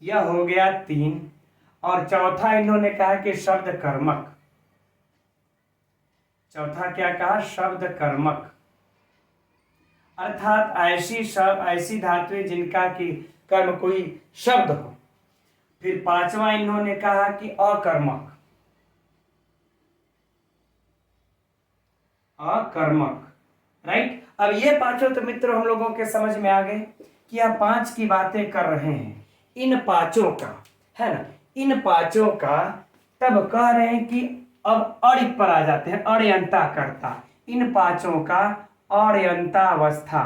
यह हो गया 3, और चौथा इन्होंने कहा कि शब्द कर्मक, चौथा क्या कहा, शब्द कर्मक, अर्थात ऐसी धातुएं जिनका कि कर्म कोई शब्द हो। फिर 5वां इन्होंने कहा कि अकर्मक, अकर्मक, राइट। अब ये पांचों तो मित्रों हम लोगों के समझ में आ गए कि यह 5 की बातें कर रहे हैं। इन पांचों का, है ना, इन पांचों का तब कह रहे हैं कि अब अड़ि पर आ जाते हैं, अड़यंता करता, इन पांचों का अड़यंतावस्था,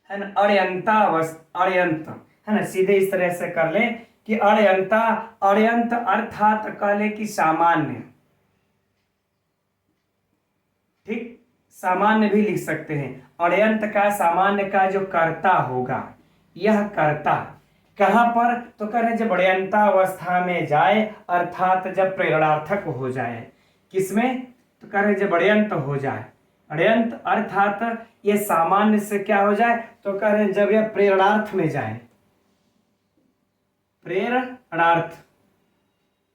है ना, अड़यंत, है ना, सीधे इस तरह से कर ले कि अड़यंता, अड़यंत अर्थात कह ले कि सामान्य, ठीक, सामान्य भी लिख सकते हैं। अण्यंत का सामान्य का जो कर्ता होगा, यह कर्ता कहां पर, तो कह रहे जब अण्यंतावस्था में जाए, अर्थात जब प्रेरणार्थक हो जाए। किसमें, तो कह रहे जब अण्यंत हो जाए, अण्यंत अर्थात ये सामान्य से क्या हो जाए, तो कह रहे जब यह प्रेरणार्थ में जाए, प्रेरणार्थ।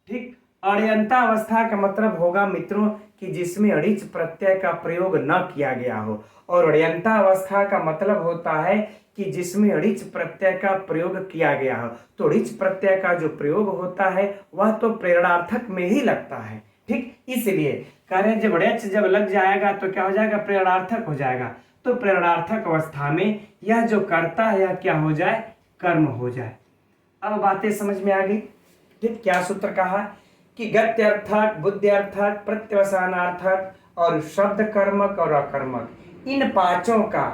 ठीक, अण्यंतावस्था का मतलब होगा मित्रों कि जिसमें अणिच प्रत्यय का प्रयोग न किया गया हो, और अण्यंतावस्था का मतलब होता है कि जिसमें अणिच प्रत्यय का प्रयोग किया गया हो। तो अणिच प्रत्यय का जो प्रयोग होता है वह तो प्रेरणार्थक में ही लगता है। ठीक, इसलिए कह रहे हैं जब अण्यच जब लग जाएगा तो क्या हो जाएगा, प्रेरणार्थक हो जाएगा। तो प्रेरणार्थक अवस्था में यह जो कर्ता है यह क्या हो जाए, कर्म हो जाए। अब बातें समझ में आ गई। ठीक, क्या सूत्र कहा कि गत्यर्थक, बुद्ध्यर्थक, प्रत्यवसानार्थक और शब्द कर्मक और अकर्मक, इन पांचों का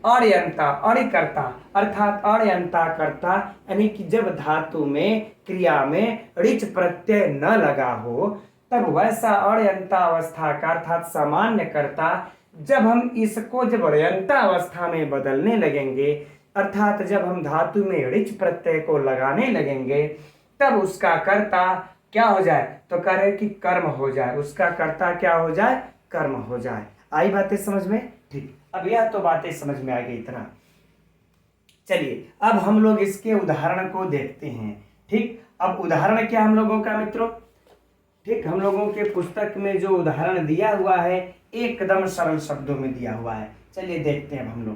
अण्यंता अणिकर्ता अर्थात अण्यंता कर्ता, यानी कि जब धातु में क्रिया में ऋच प्रत्यय न लगा हो तब वैसा अण्यंता अवस्था का अर्थात सामान्य कर्ता, जब हम इसको जब अण्यंता अवस्था में बदलने लगेंगे, अर्थात जब हम धातु में ऋच प्रत्यय को लगाने लगेंगे, तब उसका कर्ता क्या हो जाए, तो कह रहे कि कर्म हो जाए। उसका कर्ता क्या हो जाए, कर्म हो जाए। आई बातें समझ में। ठीक, अब यह तो बातें समझ में आ गई इतना। चलिए अब हम लोग इसके उदाहरण को देखते हैं। ठीक, अब उदाहरण क्या हम लोगों का मित्रों, ठीक, हम लोगों के पुस्तक में जो उदाहरण दिया हुआ है एकदम सरल शब्दों में दिया हुआ है। चलिए देखते हैं अब हम लोग।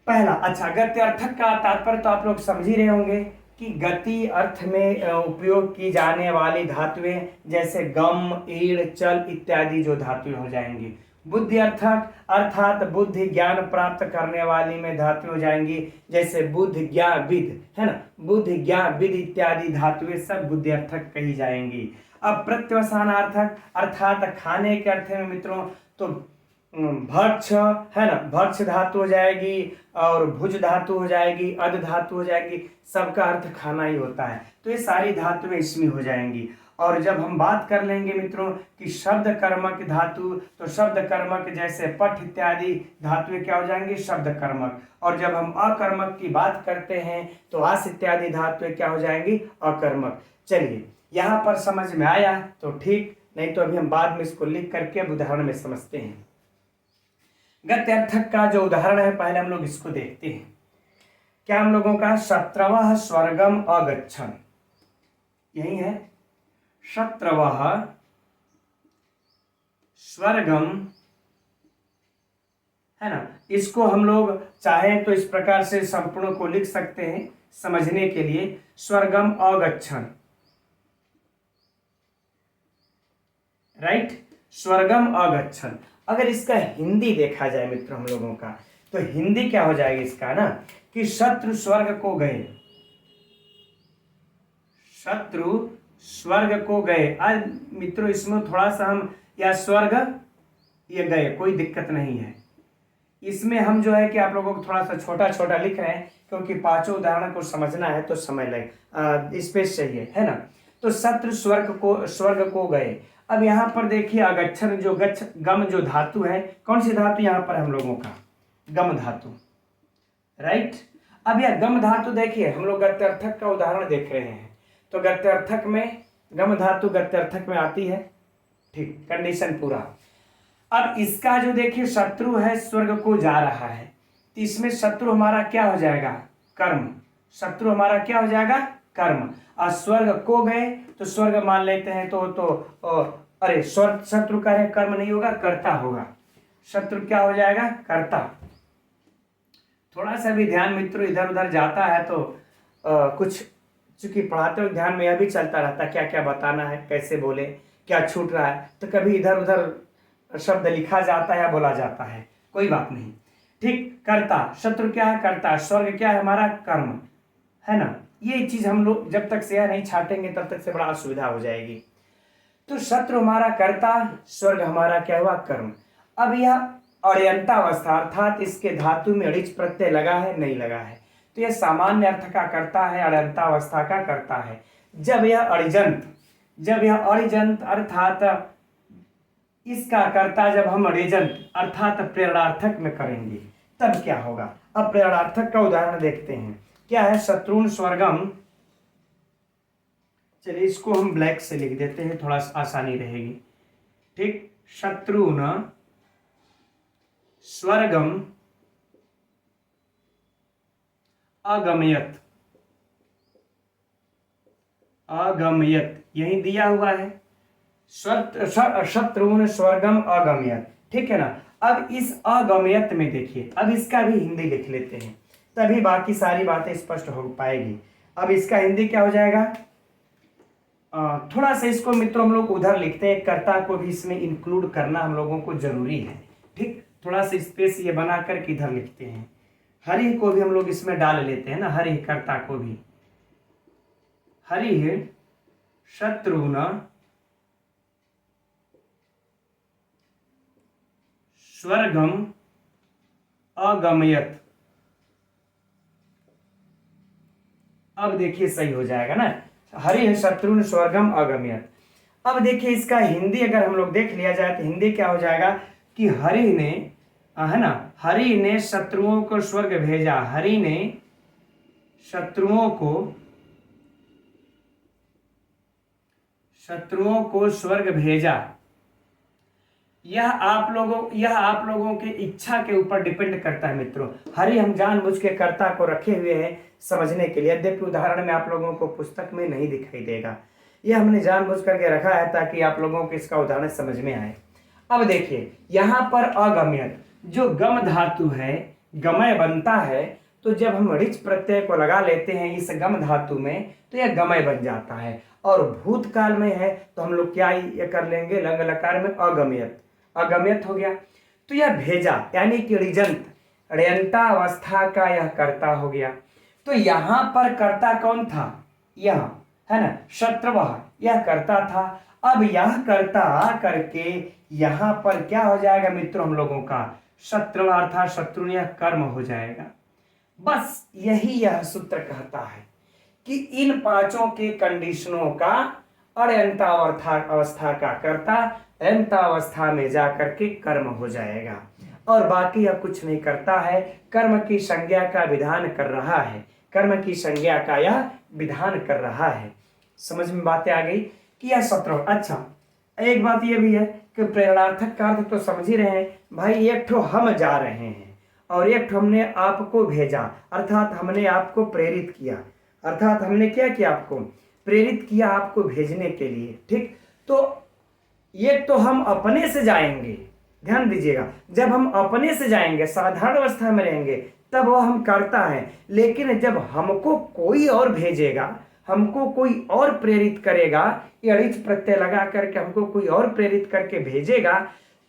पहला, अच्छा, गत्यर्थक का तात्पर्य तो आप लोग समझ ही रहे होंगे कि गति अर्थ में उपयोग की जाने वाली धातुएं, जैसे गम, ईड़, चल इत्यादि जो धातुएं हो जाएंगी। बुद्ध्यर्थक अर्थात बुद्धि ज्ञान प्राप्त करने वाली में धातुएं हो जाएंगी, जैसे बुद्ध, ज्ञान, विद, है ना, बुद्ध, ज्ञान, विद इत्यादि धातुएं सब बुद्ध्यर्थक कही जाएंगी। अब प्रत्यवसानार्थक अर्थात खाने के अर्थ में मित्रों तो भक्ष, है ना, भक्ष धातु हो जाएगी और भुज धातु हो जाएगी, अध धातु हो जाएगी, सबका अर्थ खाना ही होता है। तो ये सारी धातुएं इसमें हो जाएंगी। और जब हम बात कर लेंगे मित्रों कि शब्द कर्मक धातु, तो शब्द कर्मक जैसे पठ इत्यादि धातुएं क्या हो जाएंगी, शब्द कर्मक। और जब हम अकर्मक की बात करते हैं तो आस इत्यादि धातुएं क्या हो जाएंगी, अकर्मक। चलिए यहाँ पर समझ में आया तो ठीक, नहीं तो अभी हम बाद में इसको लिख करके अब उदाहरण में समझते हैं। गत्यर्थक का जो उदाहरण है पहले हम लोग इसको देखते हैं। क्या हम लोगों का, शत्रवः स्वर्गम अगच्छन्, यही है, शत्रवः स्वर्गम, है ना। इसको हम लोग चाहें तो इस प्रकार से संपूर्ण को लिख सकते हैं समझने के लिए, स्वर्गम अगच्छन्, राइट, स्वर्गम अगच्छन्। अगर इसका हिंदी देखा जाए मित्रों हम लोगों का, तो हिंदी क्या हो जाएगी इसका ना, कि शत्रु स्वर्ग को गए, शत्रु स्वर्ग को गए। आज मित्रों इसमें थोड़ा सा हम, या स्वर्ग ये गए, कोई दिक्कत नहीं है। इसमें हम जो है कि आप लोगों को थोड़ा सा छोटा छोटा लिख रहे हैं क्योंकि पांचों उदाहरण को समझना है तो समय लगे, स्पेस चाहिए, है ना। तो शत्रु स्वर्ग को गए। अब यहाँ पर देखिए अगच्छन, जो गम जो धातु है, कौन सी धातु यहाँ पर हम लोगों का, गम धातु, राइट। अब यह गम धातु देखिए, हम लोग गत्यर्थक का उदाहरण देख रहे हैं, तो गत्यर्थक में गम धातु गत्यर्थक में आती है। ठीक, कंडीशन पूरा। अब इसका जो देखिए शत्रु है, स्वर्ग को जा रहा है, तो इसमें शत्रु हमारा क्या हो जाएगा, कर्म। शत्रु हमारा क्या हो जाएगा, कर्म। और स्वर्ग को गए तो स्वर्ग मान लेते हैं तो अरे स्वर्ग, शत्रु का है, कर्म नहीं होगा, कर्ता होगा। शत्रु क्या हो जाएगा, कर्ता। थोड़ा सा भी ध्यान मित्रों इधर उधर जाता है तो कुछ, चूंकि पढ़ाते हुए ध्यान में यह भी चलता रहता है क्या क्या बताना है, कैसे बोले, क्या छूट रहा है, तो कभी इधर उधर शब्द लिखा जाता है या बोला जाता है, कोई बात नहीं। ठीक, कर्ता, शत्रु क्या है, कर्ता, स्वर्ग क्या है हमारा, कर्म, है ना। ये चीज हम लोग जब तक से यह नहीं छाटेंगे तब तक से बड़ा असुविधा हो जाएगी। तो शत्रु हमारा कर्ता, स्वर्ग हमारा क्या हुआ, कर्म। अब यह अण्यंतावस्था अर्थात इसके धातु में अणिच प्रत्यय लगा है, नहीं लगा है, तो यह सामान्य अर्थ का कर्ता है, अण्यंतावस्था का कर्ता है। जब यह अणिजंत अर्थात इसका कर्ता जब हम रिजल्ट अर्थात प्रेरणार्थक में करेंगे तब क्या होगा। अब प्रेरणार्थक का उदाहरण देखते हैं। क्या है, शत्रुन स्वर्गम। चलिए इसको हम ब्लैक से लिख देते हैं, थोड़ा आसानी रहेगी। ठीक, शत्रुन स्वर्गम अगमयत। अगमयत यही दिया हुआ है, शत्रुन स्वर्गम अगमयत। ठीक है ना। अब इस अगमयत में देखिए, अब इसका भी हिंदी लिख लेते हैं, तभी बाकी सारी बातें स्पष्ट हो पाएगी। अब इसका हिंदी क्या हो जाएगा, थोड़ा सा इसको मित्रों हम लोग उधर लिखते हैं, कर्ता को भी इसमें इंक्लूड करना हम लोगों को जरूरी है। ठीक, थोड़ा सा स्पेस ये बना करके इधर लिखते हैं। हरि को भी हम लोग इसमें डाल लेते हैं ना, हरि कर्ता को भी। हरि शत्रुन स्वर्गम अगमयत। अब देखिए सही हो जाएगा ना, हरि शत्रुन स्वर्गम अगमयत। अब देखिए इसका हिंदी अगर हम लोग देख लिया जाए तो हिंदी क्या हो जाएगा कि हरि ने, है ना, हरि ने शत्रुओं को स्वर्ग भेजा। हरि ने शत्रुओं को स्वर्ग भेजा। यह आप लोगों की इच्छा के ऊपर डिपेंड करता है मित्रों। हरि हम जानबूझ के कर्ता को रखे हुए हैं समझने के लिए, यद्यपि उदाहरण में आप लोगों को पुस्तक में नहीं दिखाई देगा। यह हमने जानबूझ करके रखा है ताकि आप लोगों को इसका उदाहरण समझ में आए। अब देखिए यहाँ पर अगम्यत, जो गम धातु है, गमय बनता है, तो जब हम ऋच प्रत्यय को लगा लेते हैं इस गम धातु में तो यह गमय बन जाता है। और भूतकाल में है तो हम लोग क्या ये कर लेंगे, लंग लकार में अगम्यत, अगम्यत हो गया। तो यह भेजा यानी कि ऋजंत, ऋयंतावस्था का यह कर्ता हो गया। तो यहां पर कर्ता कौन था, यह है ना, शत्रवः, यह कर्ता था। अब यह कर्ता करके यहां पर क्या हो जाएगा मित्रों, हम लोगों का शत्रु अर्थात शत्रु, यह कर्म हो जाएगा। बस यही यह सूत्र कहता है कि इन पांचों के कंडीशनों का अवस्था का कर्ता अंतावस्था में जाकर के कर्म हो जाएगा, और बाकी अब कुछ नहीं करता है, कर्म की संज्ञा का विधान कर रहा है, कर्म की संज्ञा का यह विधान कर रहा है। समझ में बातें आ गई कि यह शत्रु। अच्छा, एक बात यह भी है कि प्रेरणार्थक का अर्थ तो समझ ही रहे हैं भाई, एक ठो हम जा रहे हैं और एक ठो हमने आपको भेजा, अर्थात हमने आपको प्रेरित किया, अर्थात हमने क्या किया, आपको प्रेरित किया आपको भेजने के लिए। ठीक, तो ये तो हम अपने से जाएंगे, ध्यान दीजिएगा, जब हम अपने से जाएंगे साधारण अवस्था में रहेंगे तब वह हम करता है, लेकिन जब हमको कोई और भेजेगा, हमको कोई और प्रेरित करेगा, ऋच प्रत्यय लगा करके हमको कोई और प्रेरित करके भेजेगा,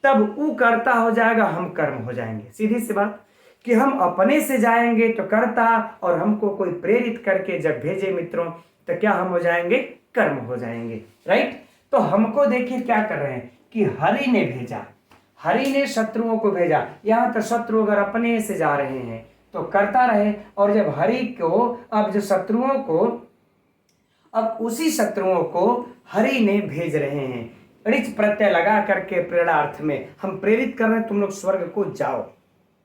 तब वो कर्ता हो जाएगा, हम कर्म हो जाएंगे। सीधी सी बात कि हम अपने से जाएंगे तो कर्ता, और हमको कोई प्रेरित करके जब भेजे मित्रों तो क्या हम हो जाएंगे, कर्म हो जाएंगे। राइट, तो हमको देखिए क्या कर रहे हैं कि हरि ने भेजा, हरि ने शत्रुओं को भेजा। यहां तो शत्रु अगर अपने से जा रहे हैं तो करता रहे, और जब हरि को, अब जो शत्रुओं को, अब उसी शत्रुओं को हरि ने भेज रहे हैं, ऋच प्रत्यय लगा करके प्रेरणार्थ में हम प्रेरित कर रहे हैं, तुम लोग स्वर्ग को जाओ।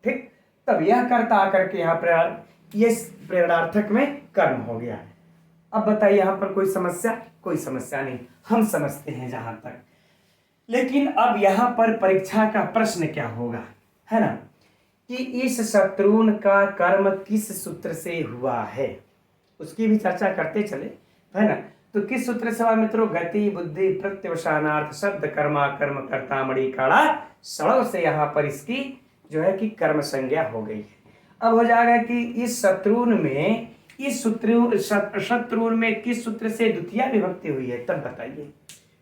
ठीक, तब यह कर्ता आकर के यहाँ ये प्रेरणार्थक में कर्म हो गया। अब बताइए यहाँ पर कोई समस्या, कोई समस्या नहीं, हम समझते हैं जहां तक। लेकिन अब यहाँ पर परीक्षा का प्रश्न क्या होगा, है ना, कि इस शत्रुन का कर्म किस सूत्र से हुआ है, उसकी भी चर्चा करते चले, है ना। तो किस सूत्र से हुआ मित्रों, गति बुद्धि प्रत्यवसानार्थ शब्द कर्मा कर्म कर्ता मणि काड़ा सड़व से यहाँ पर इसकी जो है कि कर्म संज्ञा हो गई है। अब हो जाएगा कि इस शत्रुन में, इस शत्रुन में किस सूत्र से द्वितीया विभक्ति हुई है, तब बताइए।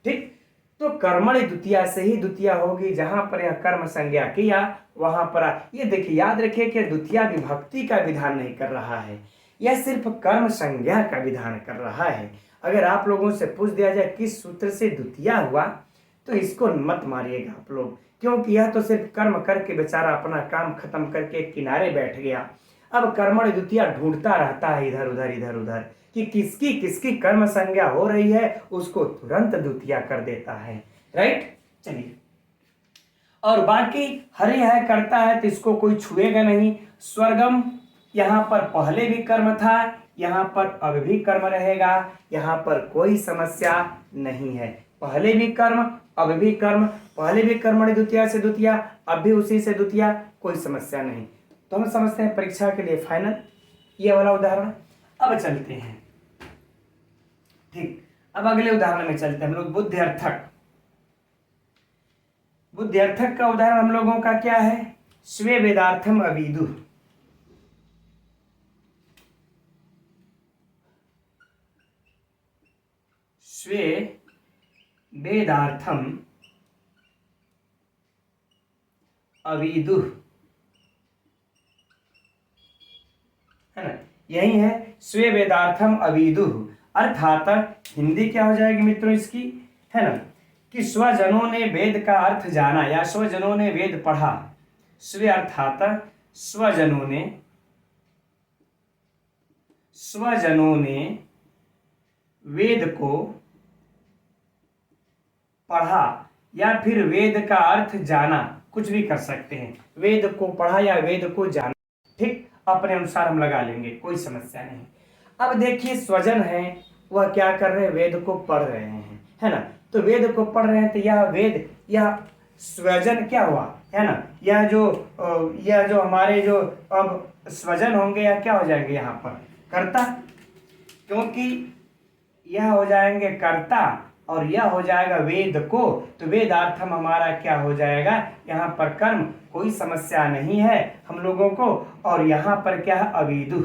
ठीक, तो कर्मणि द्वितीया से ही द्वितीया होगी, जहां पर यह कर्म संज्ञा किया वहां पर ये देखिए, याद रखिए कि द्वितीया विभक्ति का विधान नहीं कर रहा है, यह सिर्फ कर्म संज्ञा का विधान कर रहा है। अगर आप लोगों से पूछ दिया जाए किस सूत्र से द्वितीया हुआ तो इसको मत मारिएगा आप लोग, क्योंकि यह तो सिर्फ कर्म करके बेचारा अपना काम खत्म करके किनारे बैठ गया। अब कर्मणि द्वितीया ढूंढता रहता है इधर उधर इधर उधर कि किसकी किसकी कर्म संज्ञा हो रही है, उसको तुरंत द्वितीया कर देता है। राइट, चलिए और बाकी हरि है करता है तो इसको कोई छुएगा नहीं। स्वर्गम यहाँ पर पहले भी कर्म था, यहाँ पर अब भी कर्म रहेगा, यहाँ पर कोई समस्या नहीं है। पहले भी कर्म, अब भी कर्म, पहले भी कर्मणि द्वितीया से द्वितीया, अब भी उसी से द्वितीया, कोई समस्या नहीं। तो हम समझते हैं परीक्षा के लिए फाइनल ये वाला उदाहरण। अब चलते हैं, ठीक, अब अगले उदाहरण में चलते हैं हम लोग। बुद्ध्यर्थक। बुद्ध्यर्थक का उदाहरण हम लोगों का क्या है? स्वे वेदार्थम अविदु। स्वे वेदार्थम अविदु, है ना, यही है स्वे वेदार्थम अविदु। अर्थात हिंदी क्या हो जाएगी मित्रों इसकी, है ना, कि स्वजनों ने वेद का अर्थ जाना या स्वजनों ने वेद पढ़ा। स्वे अर्थात स्वजनों ने वेद को पढ़ा या फिर वेद का अर्थ जाना, कुछ भी कर सकते हैं। वेद को पढ़ा या वेद को जाना, ठीक, अपने अनुसार हम लगा लेंगे, कोई समस्या नहीं। अब देखिए स्वजन है, वह क्या कर रहे हैं? वेद को पढ़ रहे हैं, है ना। तो वेद को पढ़ रहे हैं तो यह वेद, यह स्वजन क्या हुआ, है ना, यह जो हमारे जो अब स्वजन होंगे या क्या हो जाएंगे यहाँ पर? कर्ता, क्योंकि यह हो जाएंगे कर्ता और यह हो जाएगा वेद को, तो वेदार्थम हमारा क्या हो जाएगा यहाँ पर? कर्म, कोई समस्या नहीं है हम लोगों को। और यहाँ पर क्या है? अविदु।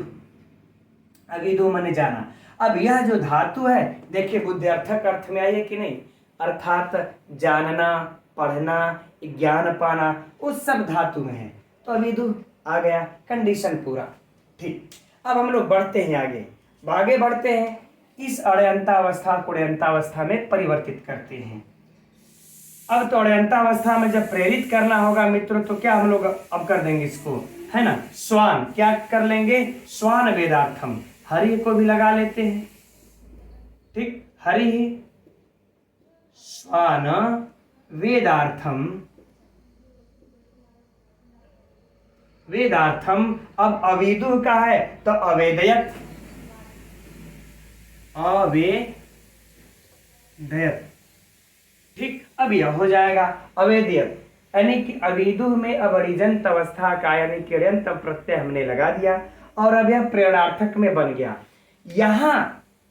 अविदु माने जाना। अब यह जो धातु है देखिए बुद्ध्यर्थक अर्थ में आई है कि नहीं? अर्थात जानना, पढ़ना, ज्ञान पाना, उस सब धातु में है, तो अविदु आ गया, कंडीशन पूरा, ठीक। अब हम लोग बढ़ते हैं आगे बढ़ते हैं, इस अड़यंतावस्था को अड़यंतावस्था में परिवर्तित करते हैं। अब तो अड़यंतावस्था में जब प्रेरित करना होगा मित्रों, तो क्या हम लोग अब कर देंगे इसको, है ना, स्वान, क्या कर लेंगे? स्वान वेदार्थम, हरि को भी लगा लेते हैं, ठीक, हरि स्वान वेदार्थम। अब अविदु का है तो अवेदयत, ठीक। अब यह हो जाएगा अवेदयत, यानी कि अविदु में अब अड़िजंत अवस्था का यानी कि अड़यंत प्रत्यय हमने लगा दिया और अब यह प्रेरणार्थक में बन गया। यहां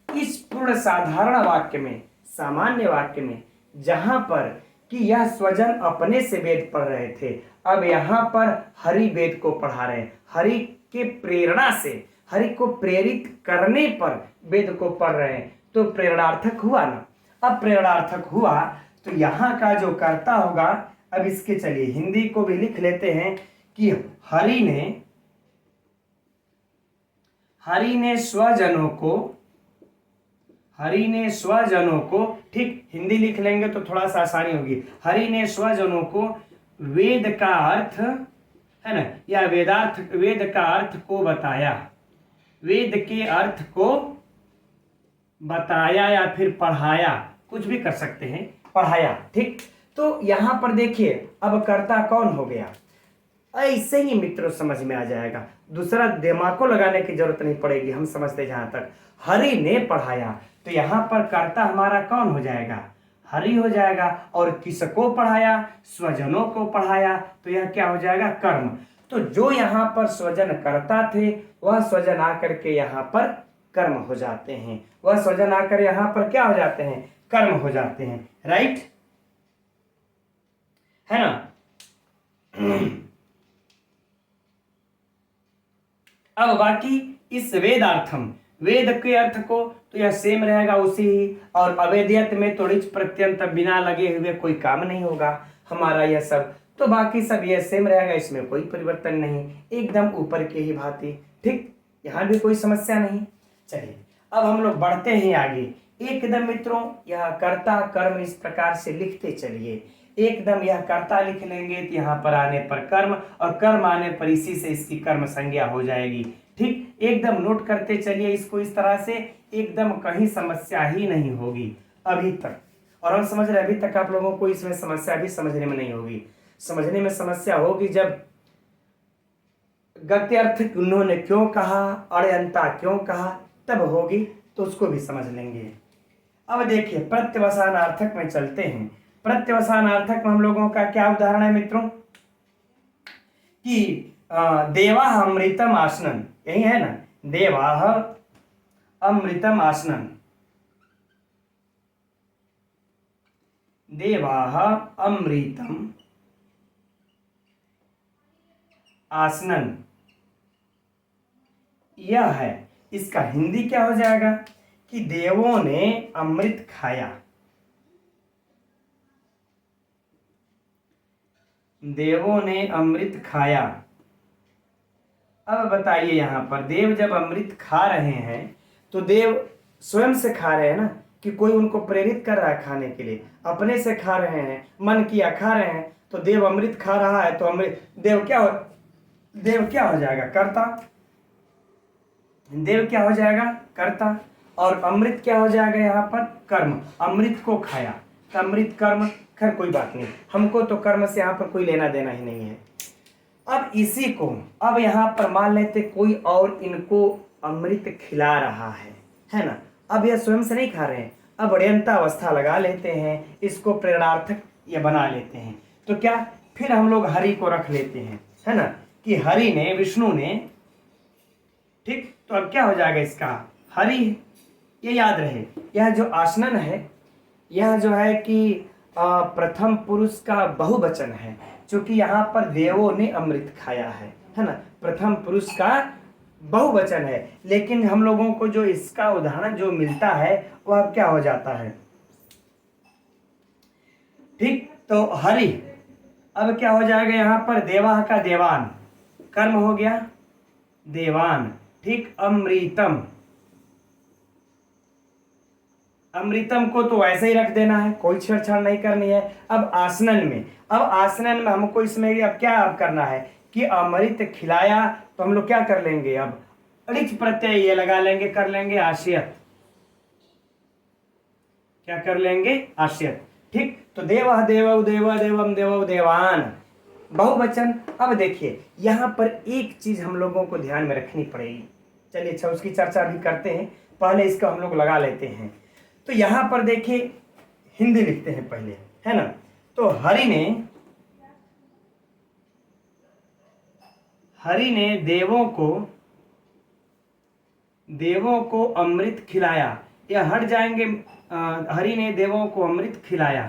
इस पूर्ण साधारण वाक्य में, सामान्य वाक्य में, जहां पर कि यह स्वजन अपने से वेद पढ़ रहे थे, अब यहां पर हरि वेद को पढ़ा रहे हैं, हरि के प्रेरणा से, हरि को प्रेरित करने पर वेद को पढ़ रहे हैं, तो प्रेरणार्थक हुआ ना। अब प्रेरणार्थक हुआ तो यहाँ का जो कर्ता होगा, अब इसके चलिए हिंदी को भी लिख लेते हैं कि हरि ने स्वजनों को, ठीक, हिंदी लिख लेंगे तो थोड़ा सा आसानी होगी। हरि ने स्वजनों को वेद का अर्थ, है ना, या वेद का अर्थ को बताया, वेद के अर्थ को बताया या फिर पढ़ाया, कुछ भी कर सकते हैं, पढ़ाया, ठीक। तो यहां पर देखिए अब कर्ता कौन हो गया, ऐसे ही मित्रों समझ में आ जाएगा, दूसरा दिमाग को लगाने की जरूरत नहीं पड़ेगी। हम समझते जहां तक हरि ने पढ़ाया, तो यहां पर कर्ता हमारा कौन हो जाएगा? हरि हो जाएगा। और किसको पढ़ाया? स्वजनों को पढ़ाया, तो यह क्या हो जाएगा? कर्म। तो जो यहाँ पर स्वजन करता थे, वह स्वजन आकर के यहाँ पर कर्म हो जाते हैं, वह स्वजन आकर यहाँ पर क्या हो जाते हैं? कर्म हो जाते हैं, राइट, है ना। अब बाकी इस वेदार्थम, वेद के अर्थ को तो यह सेम रहेगा उसी ही, और अवेद्यत में तो ऋच प्रत्यंत बिना लगे हुए कोई काम नहीं होगा हमारा यह सब, तो बाकी सब यह सेम रहेगा, इसमें कोई परिवर्तन नहीं, एकदम ऊपर के ही भांति, ठीक, यहाँ भी कोई समस्या नहीं। चलिए अब हम लोग बढ़ते हैं आगे, एकदम मित्रों यह कर्ता कर्म इस प्रकार से लिखते चलिए, एकदम यह कर्ता लिख लेंगे तो यहाँ पर आने पर कर्म, और कर्म आने पर इसी से इसकी कर्म संज्ञा हो जाएगी, ठीक, एकदम नोट करते चलिए इसको इस तरह से, एकदम कहीं समस्या ही नहीं होगी अभी तक। और हम समझ रहे अभी तक आप लोगों को इसमें समस्या भी समझने में नहीं होगी। समझने में समस्या होगी जब गत्यर्थ उन्होंने क्यों कहा, अड़यंता क्यों कहा, तब होगी तो उसको भी समझ लेंगे। अब देखिए प्रत्यवसानार्थक में चलते हैं। प्रत्यवसानार्थक में हम लोगों का क्या उदाहरण है मित्रों कि देवा अमृतम आसनन, यही है ना, देवा अमृतम आसनन, देवा अमृतम आसनन, यह है। इसका हिंदी क्या हो जाएगा कि देवों ने अमृत खाया, देवों ने अमृत खाया। अब बताइए यहां पर देव जब अमृत खा रहे हैं तो देव स्वयं से खा रहे हैं ना, कि कोई उनको प्रेरित कर रहा है खाने के लिए, अपने से खा रहे हैं, मन किया खा रहे हैं। तो देव अमृत खा रहा है तो अमृत देव क्या हो जाएगा, कर्ता। देव क्या हो जाएगा, कर्ता, और अमृत क्या हो जाएगा यहाँ पर, कर्म। अमृत को खाया तो अमृत कर्म, खैर कोई बात नहीं, हमको तो कर्म से यहाँ पर कोई लेना देना ही नहीं है। अब इसी को अब यहाँ पर मान लेते कोई और इनको अमृत खिला रहा है ना। अब यह स्वयं से नहीं खा रहे हैं, अब अड़यंता अवस्था लगा लेते हैं, इसको प्रेरणार्थक ये बना लेते हैं। तो क्या फिर हम लोग हरि को रख लेते हैं, है ना, कि हरि ने, विष्णु ने, ठीक। तो अब क्या हो जाएगा इसका, हरि। ये याद रहे यह जो आसनन है, यह जो है कि प्रथम पुरुष का बहुवचन है, क्योंकि यहाँ पर देवों ने अमृत खाया है ना, प्रथम पुरुष का बहुवचन है। लेकिन हम लोगों को जो इसका उदाहरण जो मिलता है वह अब क्या हो जाता है, ठीक। तो हरि अब क्या हो जाएगा यहाँ पर, देवा का देवान, कर्म हो गया देवान, ठीक। अमृतम, अमृतम को तो ऐसे ही रख देना है, कोई छेड़छाड़ नहीं करनी है। अब आसनन में हमको इसमें अब क्या करना है कि अमृत खिलाया, तो हम लोग क्या कर लेंगे, अब ऋच प्रत्यय ये लगा लेंगे, कर लेंगे आश्रियत, क्या कर लेंगे, आश्रियत, ठीक। तो देव देव देव देवम देव देवान, बहुवचन। अब देखिए यहाँ पर एक चीज हम लोगों को ध्यान में रखनी पड़ेगी। चलिए अच्छा उसकी चर्चा भी करते हैं, पहले इसको हम लोग लगा लेते हैं। तो यहाँ पर देखिए हिंदी लिखते हैं पहले, है ना। तो हरि ने देवों को अमृत खिलाया, या हट जाएंगे, हरि ने देवों को अमृत खिलाया।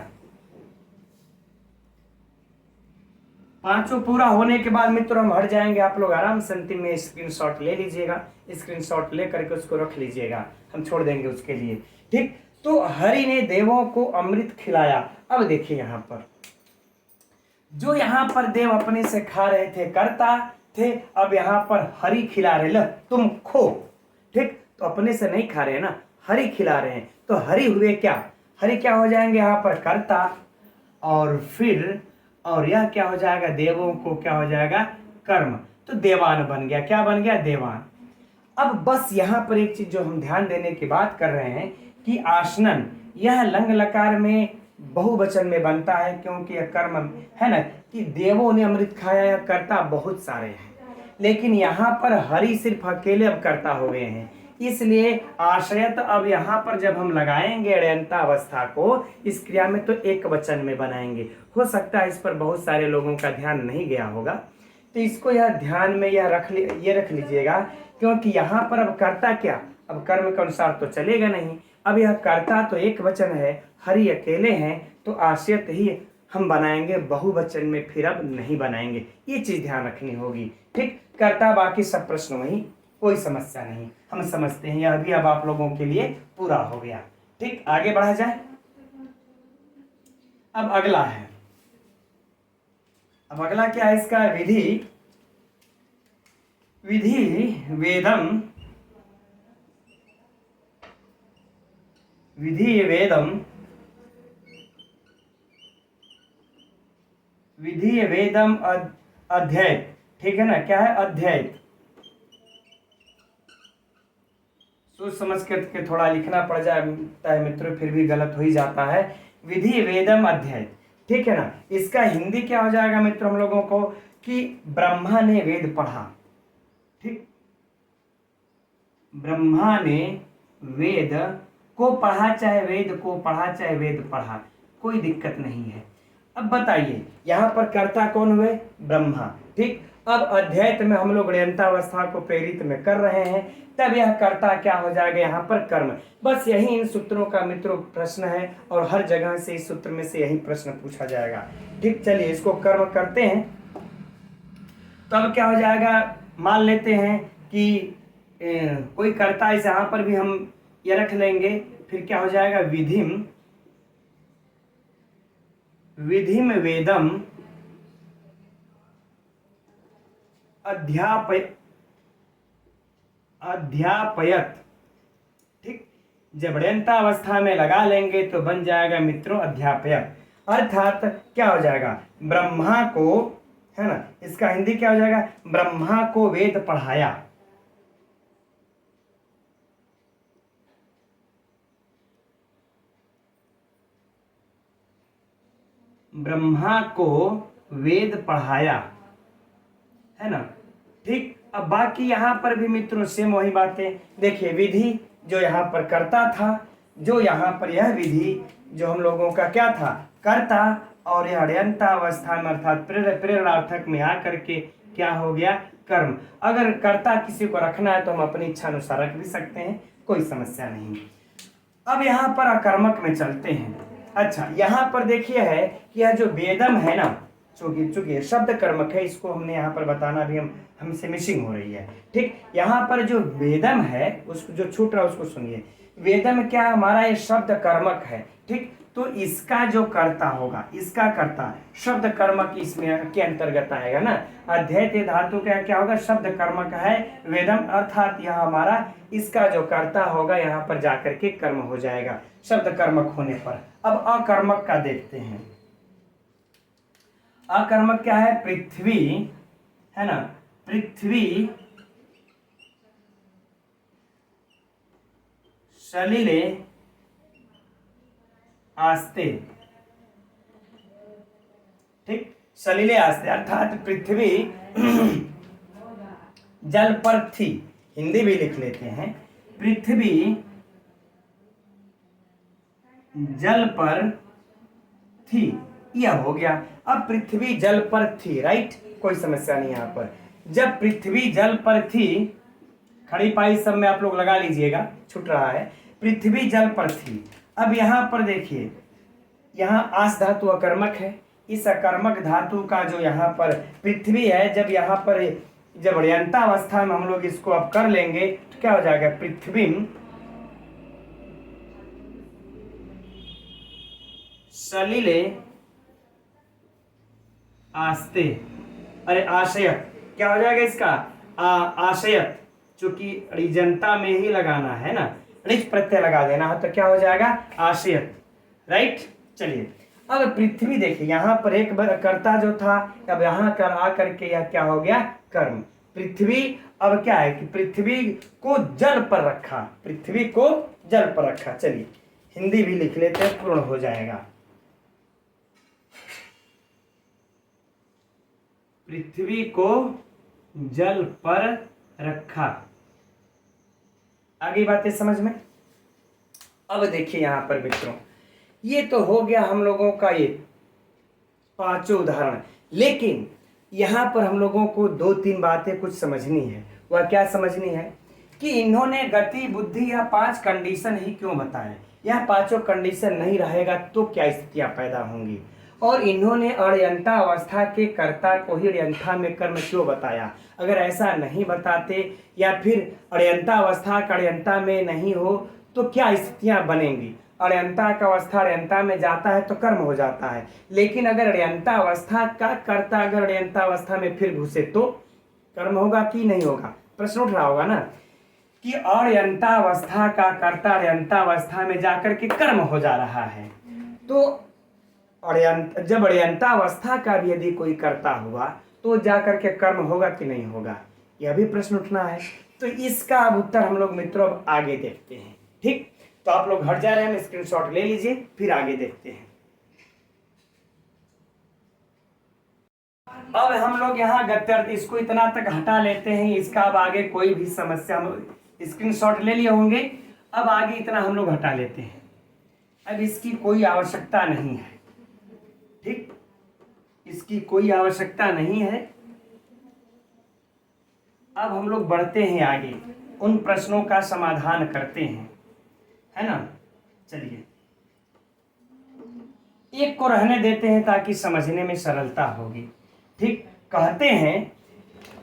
पांचों पूरा होने के बाद मित्रों हम हट जाएंगे, आप लोग आराम से अंतिम में स्क्रीनशॉट ले लीजिएगा, स्क्रीनशॉट लेकर के उसको रख लीजिएगा, हम छोड़ देंगे उसके लिए, ठीक। तो हरि ने देवों को अमृत खिलाया। अब देखिए यहाँ पर जो यहाँ पर देव अपने से खा रहे थे, कर्ता थे, अब यहाँ पर हरि खिला रहे, लो तुम खो, ठीक। तो अपने से नहीं खा रहे ना, हरि खिला रहे हैं। तो हरि हुए क्या, हरि क्या हो जाएंगे यहाँ पर, कर्ता, और फिर और यह क्या हो जाएगा, देवों को क्या हो जाएगा, कर्म। तो देवान बन गया, क्या बन गया, देवान। अब बस यहाँ पर एक चीज जो हम ध्यान देने की बात कर रहे हैं कि आसनन यह लंग लकार में बहुवचन में बनता है, क्योंकि यह कर्म है ना, कि देवों ने अमृत खाया, या कर्ता बहुत सारे हैं, लेकिन यहाँ पर हरि सिर्फ अकेले अब कर्ता हो गए हैं। इसलिए आश्रयत अब यहाँ पर जब हम लगाएंगे अड़यंता अवस्था को इस क्रिया में, तो एक वचन में बनाएंगे। हो सकता है इस पर बहुत सारे लोगों का ध्यान नहीं गया होगा, तो इसको यह ध्यान में यह रख लीजिएगा, क्योंकि यहाँ पर अब कर्ता क्या, अब कर्म के अनुसार तो चलेगा नहीं। अब यह कर्ता तो एक वचन है, हरि अकेले हैं, तो आश्रित ही हम बनाएंगे, बहुवचन में फिर अब नहीं बनाएंगे। ये चीज ध्यान रखनी होगी, ठीक। कर्ता बाकी सब प्रश्न वही, कोई समस्या नहीं, हम समझते हैं। यह भी अब आप लोगों के लिए पूरा हो गया, ठीक। आगे बढ़ा जाए। अब अगला है, अब अगला क्या है इसका, विधि वेदम, विधि वेदम अध्ययन, ठीक है ना, क्या है, अध्ययन। सोच समझ के थोड़ा लिखना पड़ जाता है मित्रों, फिर भी गलत हो ही जाता है। विधि वेदम अध्ययन, ठीक है ना। इसका हिंदी क्या हो जाएगा मित्रों हम लोगों को कि ब्रह्मा ने वेद पढ़ा। ठीक, ब्रह्मा ने वेद को पढ़ा, चाहे वेद को पढ़ा चाहे वेद पढ़ा, कोई दिक्कत नहीं है। अब बताइए यहाँ पर कर्ता कौन हुए? ब्रह्मा। ठीक, अब अध्यात्म में हम लोग ऋयंतावस्था को प्रेरित में कर रहे हैं, तब यह कर्ता क्या हो जाएगा? यहाँ पर कर्म। बस यही इन सूत्रों का मित्रों प्रश्न है और हर जगह से इस सूत्र में से यही प्रश्न पूछा जाएगा। ठीक, चलिए इसको कर्म करते हैं। तब क्या हो जाएगा? मान लेते हैं कि कोई कर्ता इस यहाँ पर भी हम ये रख लेंगे, फिर क्या हो जाएगा? विधिम विधिम वेदम अध्यापयत। ठीक, जब ऋयंतावस्था में लगा लेंगे तो बन जाएगा मित्रों अध्यापयत, अर्थात क्या हो जाएगा? ब्रह्मा को, है ना, इसका हिंदी क्या हो जाएगा? ब्रह्मा को वेद पढ़ाया। ब्रह्मा को वेद पढ़ाया, है ना। ठीक, अब बाकी यहाँ पर भी मित्रों सेम वही बातें। देखिए विधि जो यहाँ पर करता था, जो यहाँ पर यह विधि जो हम लोगों का क्या था? कर्ता, और यह ऋयंतावस्था में अर्थात प्रेरणार्थक में आकर के क्या हो गया? कर्म। अगर कर्ता किसी को रखना है तो हम अपनी इच्छा अनुसार रख भी सकते हैं, कोई समस्या नहीं। अब यहाँ पर अकर्मक में चलते हैं। अच्छा, यहाँ पर देखिए है कि यह जो वेदम है ना, चूंकि शब्द कर्मक है, इसको हमने यहाँ पर बताना भी हमसे मिसिंग हो रही है। ठीक, यहाँ पर जो वेदम है उसको जो छूट रहा है उसको सुनिए। वेदम क्या? हमारा ये शब्द कर्मक है। ठीक, तो इसका जो कर्ता होगा, इसका कर्ता शब्द कर्मक इसमें के अंतर्गत आएगा ना। अध्ययत धातु का क्या होगा? शब्द कर्मक है वेदम, अर्थात यह हमारा इसका जो कर्ता होगा यहाँ पर जाकर के कर्म हो जाएगा शब्द कर्मक होने पर। अब अकर्मक का देखते हैं। अकर्मक क्या है? पृथ्वी, है ना, पृथ्वी सलिले आस्ते। ठीक, सलिले आस्ते अर्थात पृथ्वी जल पर थी। हिंदी भी लिख लेते हैं, पृथ्वी जल पर थी, यह हो गया। अब पृथ्वी जल पर थी, राइट, कोई समस्या नहीं यहाँ पर। जब पृथ्वी जल पर थी, खड़ी पाई सब में आप लोग लगा लीजिएगा, छूट रहा है। पृथ्वी जल पर थी। अब यहाँ पर देखिए, यहाँ आस धातु अकर्मक है। इस अकर्मक धातु का जो यहाँ पर पृथ्वी है, जब यहाँ पर जब ऋयंतावस्था में हम लोग इसको अब कर लेंगे तो क्या हो जाएगा? पृथ्वी सलिले आस्ते, अरे आशयत, क्या हो जाएगा इसका? आशयत, चूंकि ऋजंता में ही लगाना है ना, ऋच प्रत्यय लगा देना है, तो क्या हो जाएगा? आशयत, राइट। चलिए अब पृथ्वी देखिए, यहाँ पर एक कर्ता जो था, अब यहाँ कर आकर के यह क्या हो गया? कर्म। पृथ्वी अब क्या है कि पृथ्वी को जल पर रखा, पृथ्वी को जल पर रखा। चलिए हिंदी भी लिख लेते हैं, पूर्ण हो जाएगा। पृथ्वी को जल पर रखा। आगे बातें समझ में? अब देखिए यहाँ पर मित्रों, ये तो हो गया हम लोगों का ये पांचों उदाहरण, लेकिन यहाँ पर हम लोगों को 2-3 बातें कुछ समझनी है। वह क्या समझनी है कि इन्होंने गति, बुद्धि या 5 कंडीशन ही क्यों बताए? यह पांचों कंडीशन नहीं रहेगा तो क्या स्थितियां पैदा होंगी? और इन्होंने अण्यंता अवस्था के कर्ता को ही ऋयंता में कर्म क्यों बताया? अगर ऐसा नहीं बताते या फिर अण्यंता अवस्था का ऋयंता में नहीं हो तो क्या स्थितियां बनेंगी? अण्यंता का अवस्था ऋयंता में जाता है तो कर्म हो जाता है, लेकिन अगर ऋयंता अवस्था का कर्ता अगर ऋयंता अवस्था में फिर घुसे तो कर्म होगा कि नहीं होगा? प्रश्न उठ रहा होगा ना कि अण्यंता अवस्था का कर्ता ऋयंता अवस्था में जाकर के कर्म हो जा रहा है, तो जब ऋयंता अवस्था का भी यदि कोई कर्ता हुआ तो जाकर के कर्म होगा कि नहीं होगा? यह भी प्रश्न उठना है। तो इसका अब उत्तर हम लोग मित्रों अब आगे देखते हैं। ठीक, तो आप लोग हट जा रहे हैं, स्क्रीनशॉट ले लीजिए, फिर आगे देखते हैं। अब हम लोग यहाँ गत्यर्थ इसको इतना तक हटा लेते हैं। इसका अब आगे कोई भी समस्या, हम स्क्रीनशॉट ले लिए होंगे। अब आगे इतना हम लोग हटा लेते हैं, अब इसकी कोई आवश्यकता नहीं है। ठीक, इसकी कोई आवश्यकता नहीं है। अब हम लोग बढ़ते हैं आगे, उन प्रश्नों का समाधान करते हैं, है ना। चलिए, एक को रहने देते हैं ताकि समझने में सरलता होगी। ठीक, कहते हैं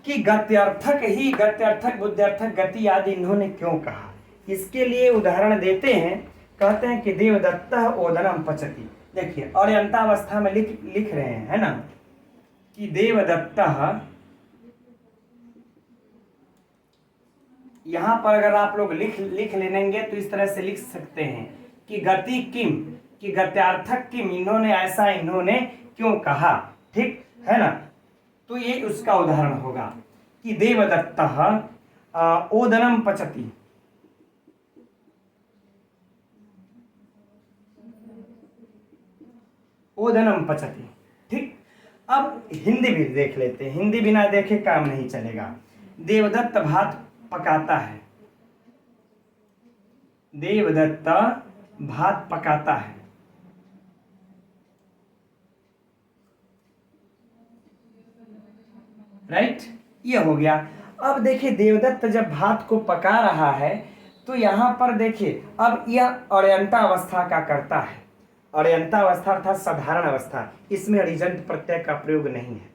कि गत्यर्थक ही गत्यर्थक, बुद्ध्यर्थक, गति आदि इन्होंने क्यों कहा। इसके लिए उदाहरण देते हैं। कहते हैं कि देवदत्तः ओदनम पचति। देखिए, अर्यंतावस्था में लिख रहे हैं, है ना, कि देवदत्तः, यहां पर अगर आप लोग लिख लेंगे तो इस तरह से लिख सकते हैं कि गति किम, कि गत्यार्थक किम, इन्होंने क्यों कहा। ठीक है ना, तो ये उसका उदाहरण होगा कि देवदत्तः ओदनम पचति। ओदनम पचति। ठीक, अब हिंदी भी देख लेते हैं। हिंदी बिना देखे काम नहीं चलेगा। देवदत्त भात पकाता है। देवदत्त भात पकाता है। राइट, ये हो गया। अब देखिए, देवदत्त जब भात को पका रहा है तो यहां पर देखिए, अब यह अड़यंतावस्था का करता है। अड़यंतावस्था अर्थात साधारण अवस्था, इसमें ऋजंत प्रत्यय का प्रयोग नहीं है।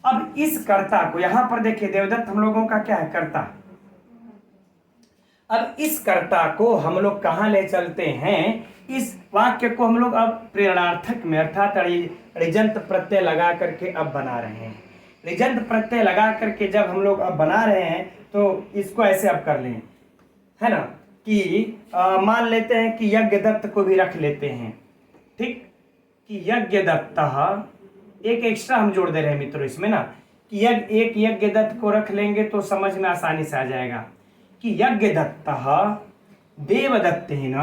अब इस कर्ता को यहां पर देखिए, देवदत्त हम लोगों का क्या है, कर्ता। अब इस कर्ता को हम लोग कहां ले चलते हैं, इस वाक्य को हम लोग अब प्रेरणार्थक में अर्थात ऋजंत प्रत्यय लगा करके अब बना रहे हैं। ऋजंत प्रत्यय लगा करके जब हम लोग अब बना रहे हैं तो इसको ऐसे अब कर लें, है ना, कि मान लेते हैं कि यज्ञदत्त को भी रख लेते हैं। ठीक, कि यज्ञदत्तः, एक एक्स्ट्रा हम जोड़ दे रहे हैं मित्रों इसमें ना, कि एक यज्ञदत्त को रख लेंगे तो समझ में आसानी से आ जाएगा कि यज्ञदत्तः देवदत्तेन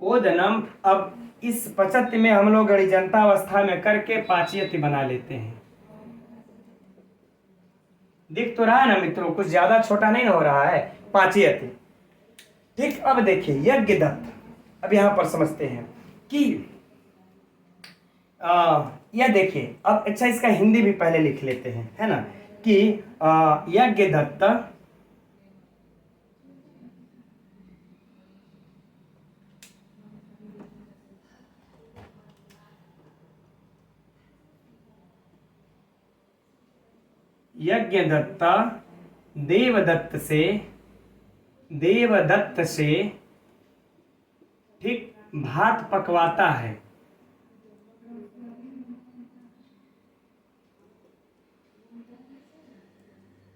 ओदनम। अब इस पचत्य में हम लोग ऋजंतावस्था में करके पाचयति बना लेते हैं। दिख तो रहा है ना मित्रों, कुछ ज्यादा छोटा नहीं हो रहा है, पाचयति। ठीक, अब देखिए यज्ञदत्त, अब यहां पर समझते हैं कि यह देखिए, अब अच्छा इसका हिंदी भी पहले लिख लेते हैं, है ना, कि यज्ञदत्त यज्ञदत्ता देवदत्त से ठीक भात पकवाता है।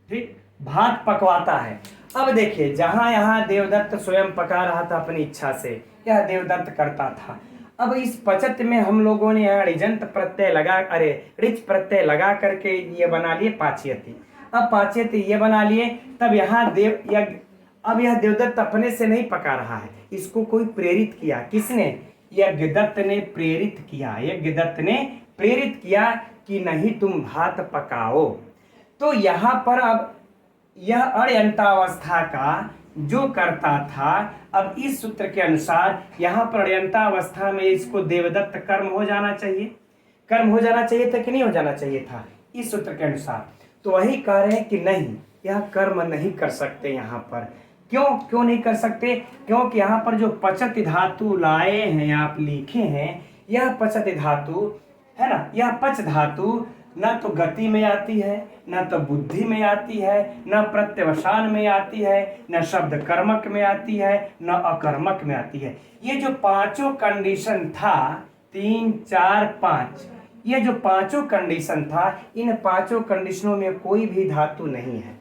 ठीक, भात पकवाता है। अब देखिए, जहां यहां देवदत्त स्वयं पका रहा था अपनी इच्छा से, यह देवदत्त करता था। अब इस पचत में हम लोगों ने यहाँ ऋजंत प्रत्यय लगा, ऋच प्रत्यय लगा करके ये बना लिए पाचयति। अब पाचयति ये बना लिए, तब यहाँ अब यह देवदत्त अपने से नहीं पका रहा है, इसको कोई प्रेरित किया। किसने? यज्ञदत्त ने प्रेरित किया। यज्ञदत्त ने प्रेरित किया कि नहीं तुम भात पकाओ। तो यहाँ पर अब यह अण्यन्तावस्था का जो करता था, अब इस सूत्र के अनुसार यहाँ पर अण्यन्तावस्था में इसको देवदत्त कर्म हो जाना चाहिए। कर्म हो जाना चाहिए था कि नहीं हो जाना चाहिए था इस सूत्र के अनुसार? तो वही कह रहे हैं कि नहीं, यह कर्म नहीं कर सकते। यहाँ पर क्यों नहीं कर सकते? क्योंकि यहाँ पर जो पचत धातु लाए हैं, आप लिखे हैं, यह पचत धातु है ना, यह पच धातु न तो गति में आती है, न तो बुद्धि में आती है, न प्रत्यवसान में आती है, न शब्द कर्मक में आती है, न अकर्मक में आती है। ये जो पांचों कंडीशन था, 3, 4, 5, ये जो पांचों कंडीशन था, इन पांचों कंडीशनों में कोई भी धातु नहीं है।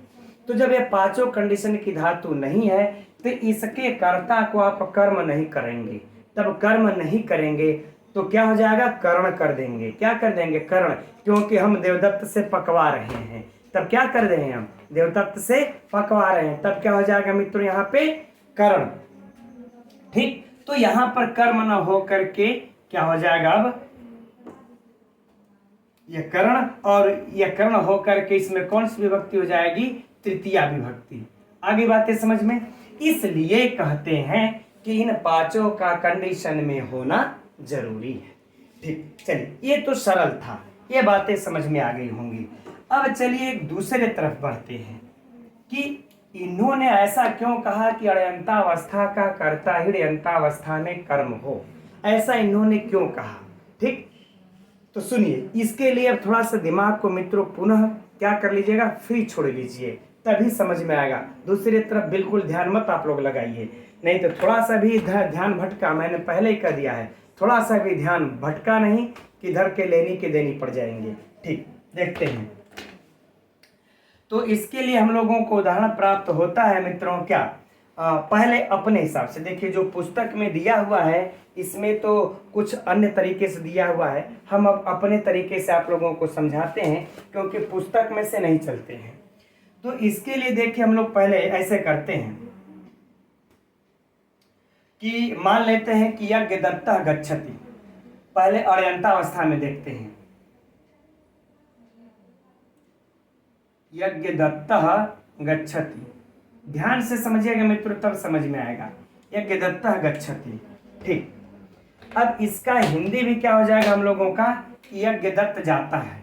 तो जब ये पांचों कंडीशन की धातु नहीं है, तो इसके कर्ता को आप कर्म नहीं करेंगे। तब कर्म नहीं करेंगे तो क्या हो जाएगा? कर्ण कर देंगे। क्या कर देंगे? कर्ण। क्योंकि हम देवदत्त से पकवा रहे हैं, तब क्या कर रहे हैं? हम देवदत्त से पकवा रहे हैं, तब क्या हो जाएगा मित्रों? यहाँ पे कर्ण। ठीक, तो यहां पर कर्म न हो करके क्या हो जाएगा, अब यह कर्ण, और यह कर्ण हो करके इसमें कौन सी विभक्ति हो जाएगी, तृतीया विभक्ति। आगे बातें समझ में। इसलिए कहते हैं कि इन पांचों का कंडीशन में होना जरूरी है। ठीक, चलिए ये तो सरल था, ये बातें समझ में आ गई होंगी। अब चलिए एक दूसरे तरफ बढ़ते हैं कि इन्होंने ऐसा क्यों कहा कि अड़यंतावस्था का कर्ता ही अड़यंतावस्था में कर्म हो, ऐसा इन्होंने क्यों कहा। ठीक, तो सुनिए, इसके लिए अब थोड़ा सा दिमाग को मित्रों पुनः क्या कर लीजिएगा, फ्री छोड़ लीजिए, तभी समझ में आएगा। दूसरी तरफ बिल्कुल ध्यान मत आप लोग लगाइए, नहीं तो थोड़ा सा भी ध्यान भटका, मैंने पहले ही कह दिया है, थोड़ा सा भी ध्यान भटका नहीं कि इधर के लेनी के देनी पड़ जाएंगे। ठीक, देखते हैं। तो इसके लिए हम लोगों को उदाहरण प्राप्त होता है मित्रों, क्या पहले अपने हिसाब से देखिए, जो पुस्तक में दिया हुआ है इसमें तो कुछ अन्य तरीके से दिया हुआ है, हम अब अपने तरीके से आप लोगों को समझाते हैं क्योंकि पुस्तक में से नहीं चलते हैं। तो इसके लिए देखिए हम लोग पहले ऐसे करते हैं कि मान लेते हैं कि यज्ञदत्तः गच्छति, पहले अड़यंतावस्था में देखते हैं, यज्ञदत्तः गच्छति, ध्यान से समझिएगा मित्रों तब समझ में आएगा, यज्ञदत्तः गच्छति। ठीक, अब इसका हिंदी भी क्या हो जाएगा हम लोगों का, यज्ञदत्त जाता है,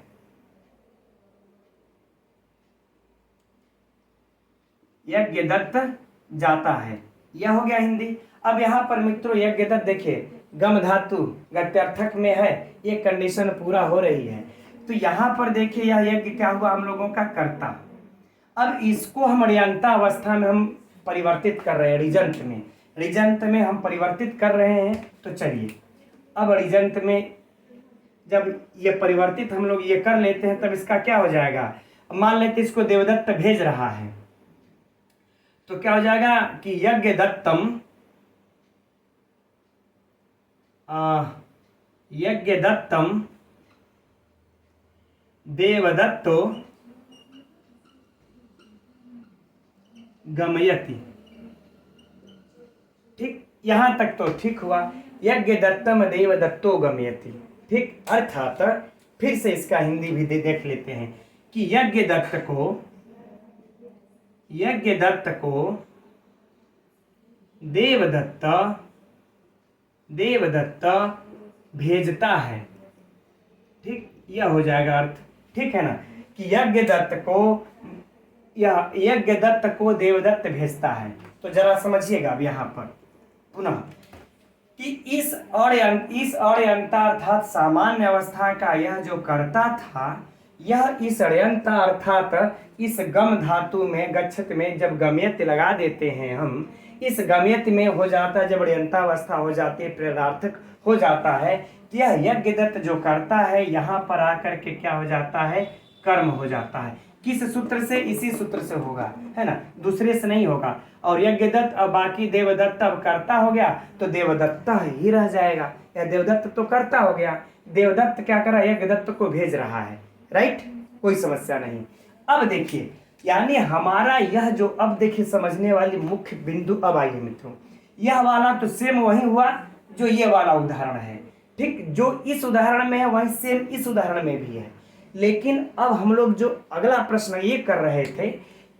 यज्ञदत्त जाता है, यह हो गया हिंदी। अब यहाँ पर मित्रों यज्ञदत्त देखिए गम धातु गत्यर्थक में है, ये कंडीशन पूरा हो रही है, तो यहाँ पर देखिए यह यज्ञ क्या हुआ हम लोगों का कर्ता। अब इसको हम अड़यंता अवस्था में हम परिवर्तित कर रहे हैं, ऋजंत में हम परिवर्तित कर रहे हैं। तो चलिए अब ऋजंत में जब ये परिवर्तित हम लोग ये कर लेते हैं तब इसका क्या हो जाएगा, मान लेते इसको देवदत्त भेज रहा है, तो क्या हो जाएगा कि यज्ञ दत्तम, यज्ञ दत्तम देवदत्तो गमयति। ठीक, यहां तक तो ठीक हुआ, यज्ञ दत्तम देवदत्तो गमयति। ठीक, अर्थात फिर से इसका हिंदी भी देख लेते हैं कि यज्ञ दत्त को देवदत्त भेजता है। ठीक, यह हो जाएगा अर्थ, ठीक है ना, कि यज्ञ दत्त को देवदत्त भेजता है। तो जरा समझिएगा अब यहाँ पर पुनः कि इस अड़यंता अर्थात सामान्य अवस्था का यह जो कर्ता था, यह इस अड़यंता अर्थात इस गम धातु में गच्छत में जब गम्यत लगा देते हैं हम, इस गम्यत में हो जाता है, जब अड़यंतावस्था हो जाती है, प्रेरणार्थक हो जाता है, तो यह यज्ञदत्त जो करता है यहाँ पर आकर के क्या हो जाता है, कर्म हो जाता है। किस सूत्र से, इसी सूत्र से होगा, है ना, दूसरे से नहीं होगा। और यज्ञदत्त अब बाकी देवदत्त अब कर्ता हो गया, तो देवदत्त ही रह जाएगा, या देवदत्त तो कर्ता हो गया, देवदत्त क्या कर रहा है, यज्ञदत्त को भेज रहा है, राइट, कोई समस्या नहीं। अब देखिए यानी हमारा यह जो, अब देखिए समझने वाली मुख्य बिंदु अब आई है मित्रों, यह वाला तो सेम वही हुआ जो ये वाला उदाहरण है। ठीक, जो इस उदाहरण में है वही सेम इस उदाहरण में भी है, लेकिन अब हम लोग जो अगला प्रश्न ये कर रहे थे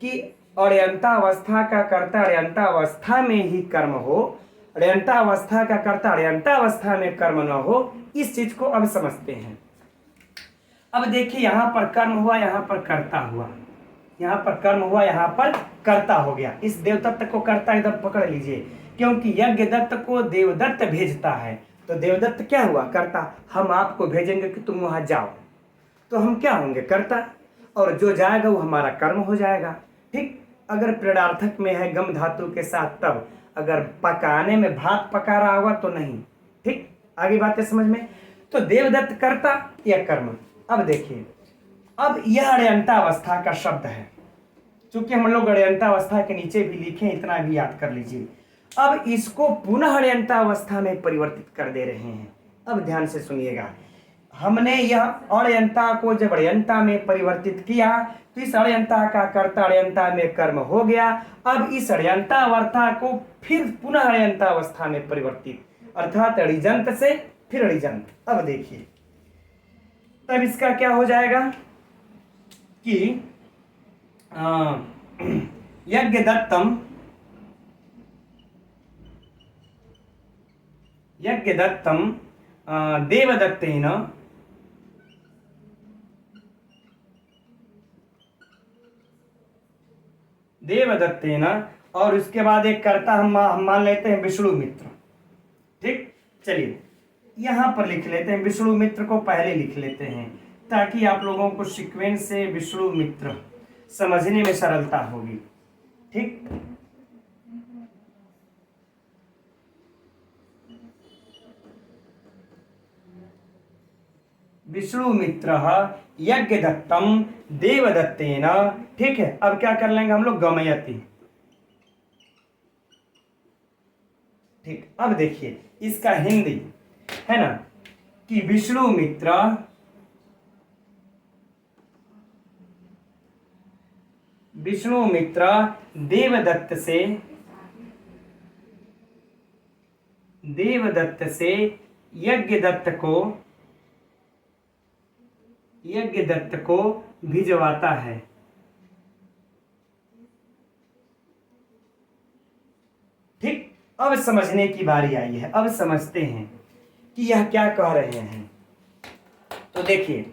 कि अड़यंता अवस्था का कर्ता अड़यंता अवस्था में ही कर्म हो, अड़यंता अवस्था का कर्ता अड़यंता अवस्था में कर्म न हो, इस चीज को अब समझते हैं। अब देखिए यहाँ पर कर्म हुआ, यहाँ पर कर्ता हुआ, यहाँ पर कर्म हुआ, यहाँ पर कर्ता हो गया। इस देवदत्त को कर्ता एकदम पकड़ लीजिए, क्योंकि यज्ञदत्त को देवदत्त भेजता है, तो देवदत्त क्या हुआ, कर्ता। हम आपको भेजेंगे कि तुम वहां जाओ, तो हम क्या होंगे, कर्ता, और जो जाएगा वो हमारा कर्म हो जाएगा। ठीक, अगर प्रेरणार्थक में है गम धातु के साथ, तब अगर पकाने में भात पका रहा होगा तो नहीं। ठीक, आगे बातें समझ में। तो देवदत्त कर्ता या कर्म। अब देखिए, अब यह अड़यंतावस्था का शब्द है, चूंकि हम लोग अड़यंतावस्था के नीचे भी लिखे, इतना भी याद कर लीजिए। अब इसको पुनः अड़यंतावस्था में परिवर्तित कर दे रहे हैं। अब ध्यान से सुनिएगा, हमने यह अण्यंता को जब अण्यंता में परिवर्तित किया तो इस अण्यंता का कर्ता अण्यंता में कर्म हो गया। अब इस अण्यंता अवस्था को फिर पुनः अण्यंता अवस्था में परिवर्तित, अर्थात अणिजंत से फिर अणिजंत। अब देखिए तब इसका क्या हो जाएगा कि यज्ञदत्तम देवदत्तेन और उसके बाद एक कर्ता हम मान लेते हैं विष्णु मित्र। ठीक, चलिए यहां पर लिख लेते हैं, विष्णु मित्र को पहले लिख लेते हैं ताकि आप लोगों को सीक्वेंस से विष्णु मित्र समझने में सरलता होगी। ठीक, विष्णु मित्र यज्ञदत्तम देवदत्तेन। ठीक है, अब क्या कर लेंगे हम लोग, गमयति। ठीक, अब देखिए इसका हिंदी है ना कि विष्णु मित्र देवदत्त से यज्ञदत्त को भिजवाता है। ठीक, अब समझने की बारी आई है। अब समझते हैं कि यह क्या कह रहे हैं। तो देखिए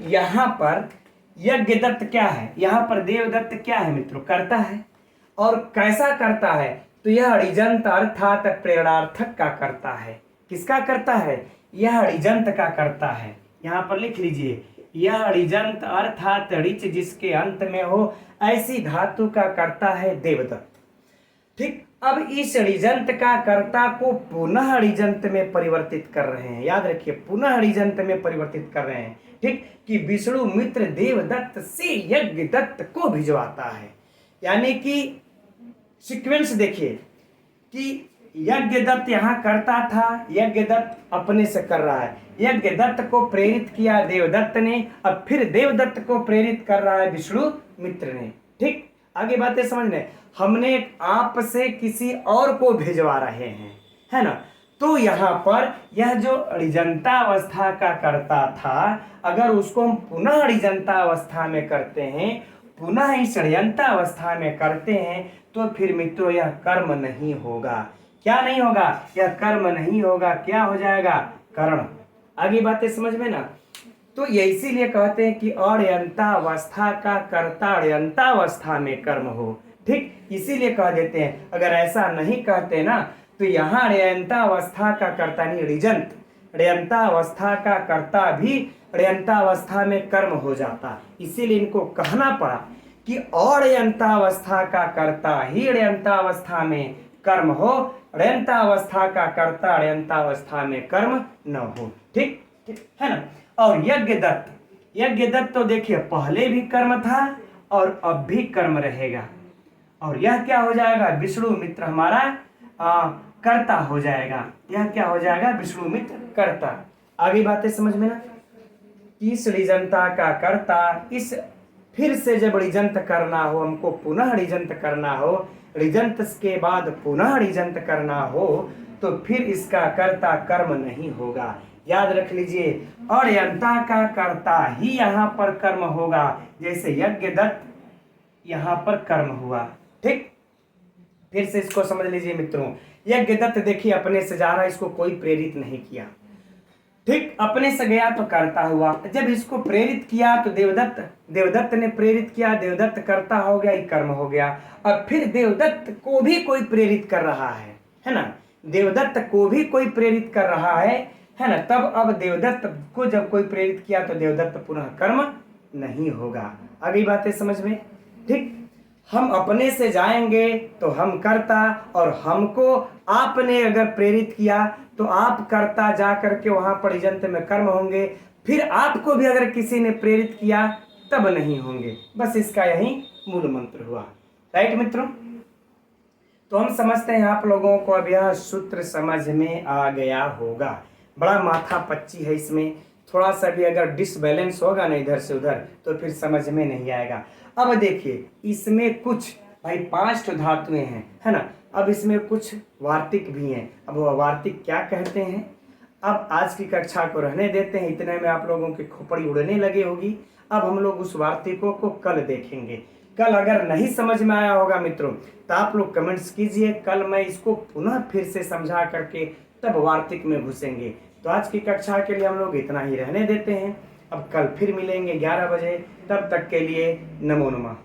यहां पर यज्ञदत्त क्या है, यहां पर देवदत्त क्या है मित्रों, करता है। और कैसा करता है, तो यह अणिजंत अर्थात प्रेरणार्थक का करता है। किसका करता है, यह अणिजंत का करता है। यहां पर लिख लीजिए, यह अणिजंत अर्थात ऋच जिसके अंत में हो ऐसी धातु का करता है देवदत्त। ठीक, अब इस अणिजंत का कर्ता को पुनः अणिजंत में परिवर्तित कर रहे हैं। याद रखिए, पुनः अणिजंत में परिवर्तित कर रहे हैं। ठीक, कि विष्णु मित्र देवदत्त से यज्ञदत्त को भिजवाता है। यानी कि सीक्वेंस देखिए कि यज्ञदत्त यहाँ करता था, यज्ञदत्त अपने से कर रहा है, यज्ञदत्त को प्रेरित किया देवदत्त ने, अब फिर देवदत्त को प्रेरित कर रहा है विष्णु मित्र ने। ठीक, आगे बातें समझने, हमने आप से किसी और को भिजवा रहे हैं, है ना। तो यहाँ पर यह जो अणिजंता अवस्था का करता था, अगर उसको हम पुनः अणिजंता अवस्था में करते हैं, पुनः इस अणिजंता अवस्था में करते हैं, तो फिर मित्रों यह कर्म नहीं होगा। क्या नहीं होगा, यह कर्म नहीं होगा, क्या हो जाएगा, कर्ण। आगे बातें समझ में ना। तो ये इसीलिए कहते हैं कि अण्यंता अवस्था का कर्ता अण्यंता अवस्था में कर्म हो। ठीक, इसीलिए कह देते हैं। अगर ऐसा नहीं कहते ना तो यहाँ अण्यंता अवस्था का कर्ता नहीं, ऋजंत अण्यंता अवस्था का कर्ता भी अण्यंता अवस्था में कर्म हो जाता। इसीलिए इनको कहना पड़ा कि अण्यंता अवस्था का कर्ता ही अण्यंता अवस्था में कर्म हो, अण्यंता अवस्था का कर्ता अण्यंता अवस्था में कर्म न हो। ठीक, ठीक है ना। और यज्ञदत्त तो देखिए पहले भी कर्म था और अब भी कर्म रहेगा। और यह क्या हो जाएगा, विष्णु मित्र हमारा कर्ता हो जाएगा। यह क्या हो जाएगा, विष्णु मित्र कर्ता। आगे बातें समझ में ना। इस ऋजंता का कर्ता, इस फिर से जब ऋजंत करना हो, हमको पुनः ऋजंत करना हो, ऋजंत के बाद पुनः ऋजंत करना हो, तो फिर इसका कर्ता कर्म नहीं होगा। याद रख लीजिए, अण्यंता का कर्ता ही यहाँ पर कर्म होगा। जैसे यज्ञदत्त यहाँ पर कर्म हुआ। ठीक, फिर से इसको समझ लीजिए मित्रों। यज्ञदत्त देखिए अपने से जा रहा है, इसको कोई प्रेरित नहीं किया। ठीक, अपने से गया तो कर्ता हुआ। जब इसको प्रेरित किया तो देवदत्त ने प्रेरित किया, देवदत्त कर्ता हो गया, ये कर्म हो गया। अब फिर देवदत्त को भी कोई प्रेरित कर रहा है ना, देवदत्त को भी कोई प्रेरित कर रहा है ना। तब अब देवदत्त को जब कोई प्रेरित किया तो देवदत्त पुनः कर्म नहीं होगा। आगे बातें समझ में। ठीक, हम अपने से जाएंगे तो हम कर्ता, और हमको आपने अगर प्रेरित किया तो आप कर्ता जा करके वहां पर ऋजंत में कर्म होंगे। फिर आपको भी अगर किसी ने प्रेरित किया तब नहीं होंगे। बस इसका यही मूल मंत्र हुआ। राइट मित्रों, तो हम समझते हैं आप लोगों को अब यह सूत्र समझ में आ गया होगा। बड़ा माथा पच्ची है इसमें थोड़ा सा भी अगर डिसबैलेंस होगा ना इधर से उधर तो फिर समझ में नहीं आएगा। अब देखिए इसमें कुछ भाई 5 धातुएं हैं, है ना। अब इसमें कुछ वार्तिक भी हैं। अब वो वार्तिक क्या कहते हैं, अब आज की कक्षा को रहने देते हैं, इतने में आप लोगों की खोपड़ी उड़ने लगी होगी। अब हम लोग उस वार्तिकों को कल देखेंगे। कल अगर नहीं समझ में आया होगा मित्रों तो आप लोग कमेंट्स कीजिए, कल मैं इसको पुनः फिर से समझा करके तब वार्तिक में घुसेंगे। तो आज की कक्षा के लिए हम लोग इतना ही रहने देते हैं। अब कल फिर मिलेंगे 11 बजे, तब तक के लिए नमो नमः।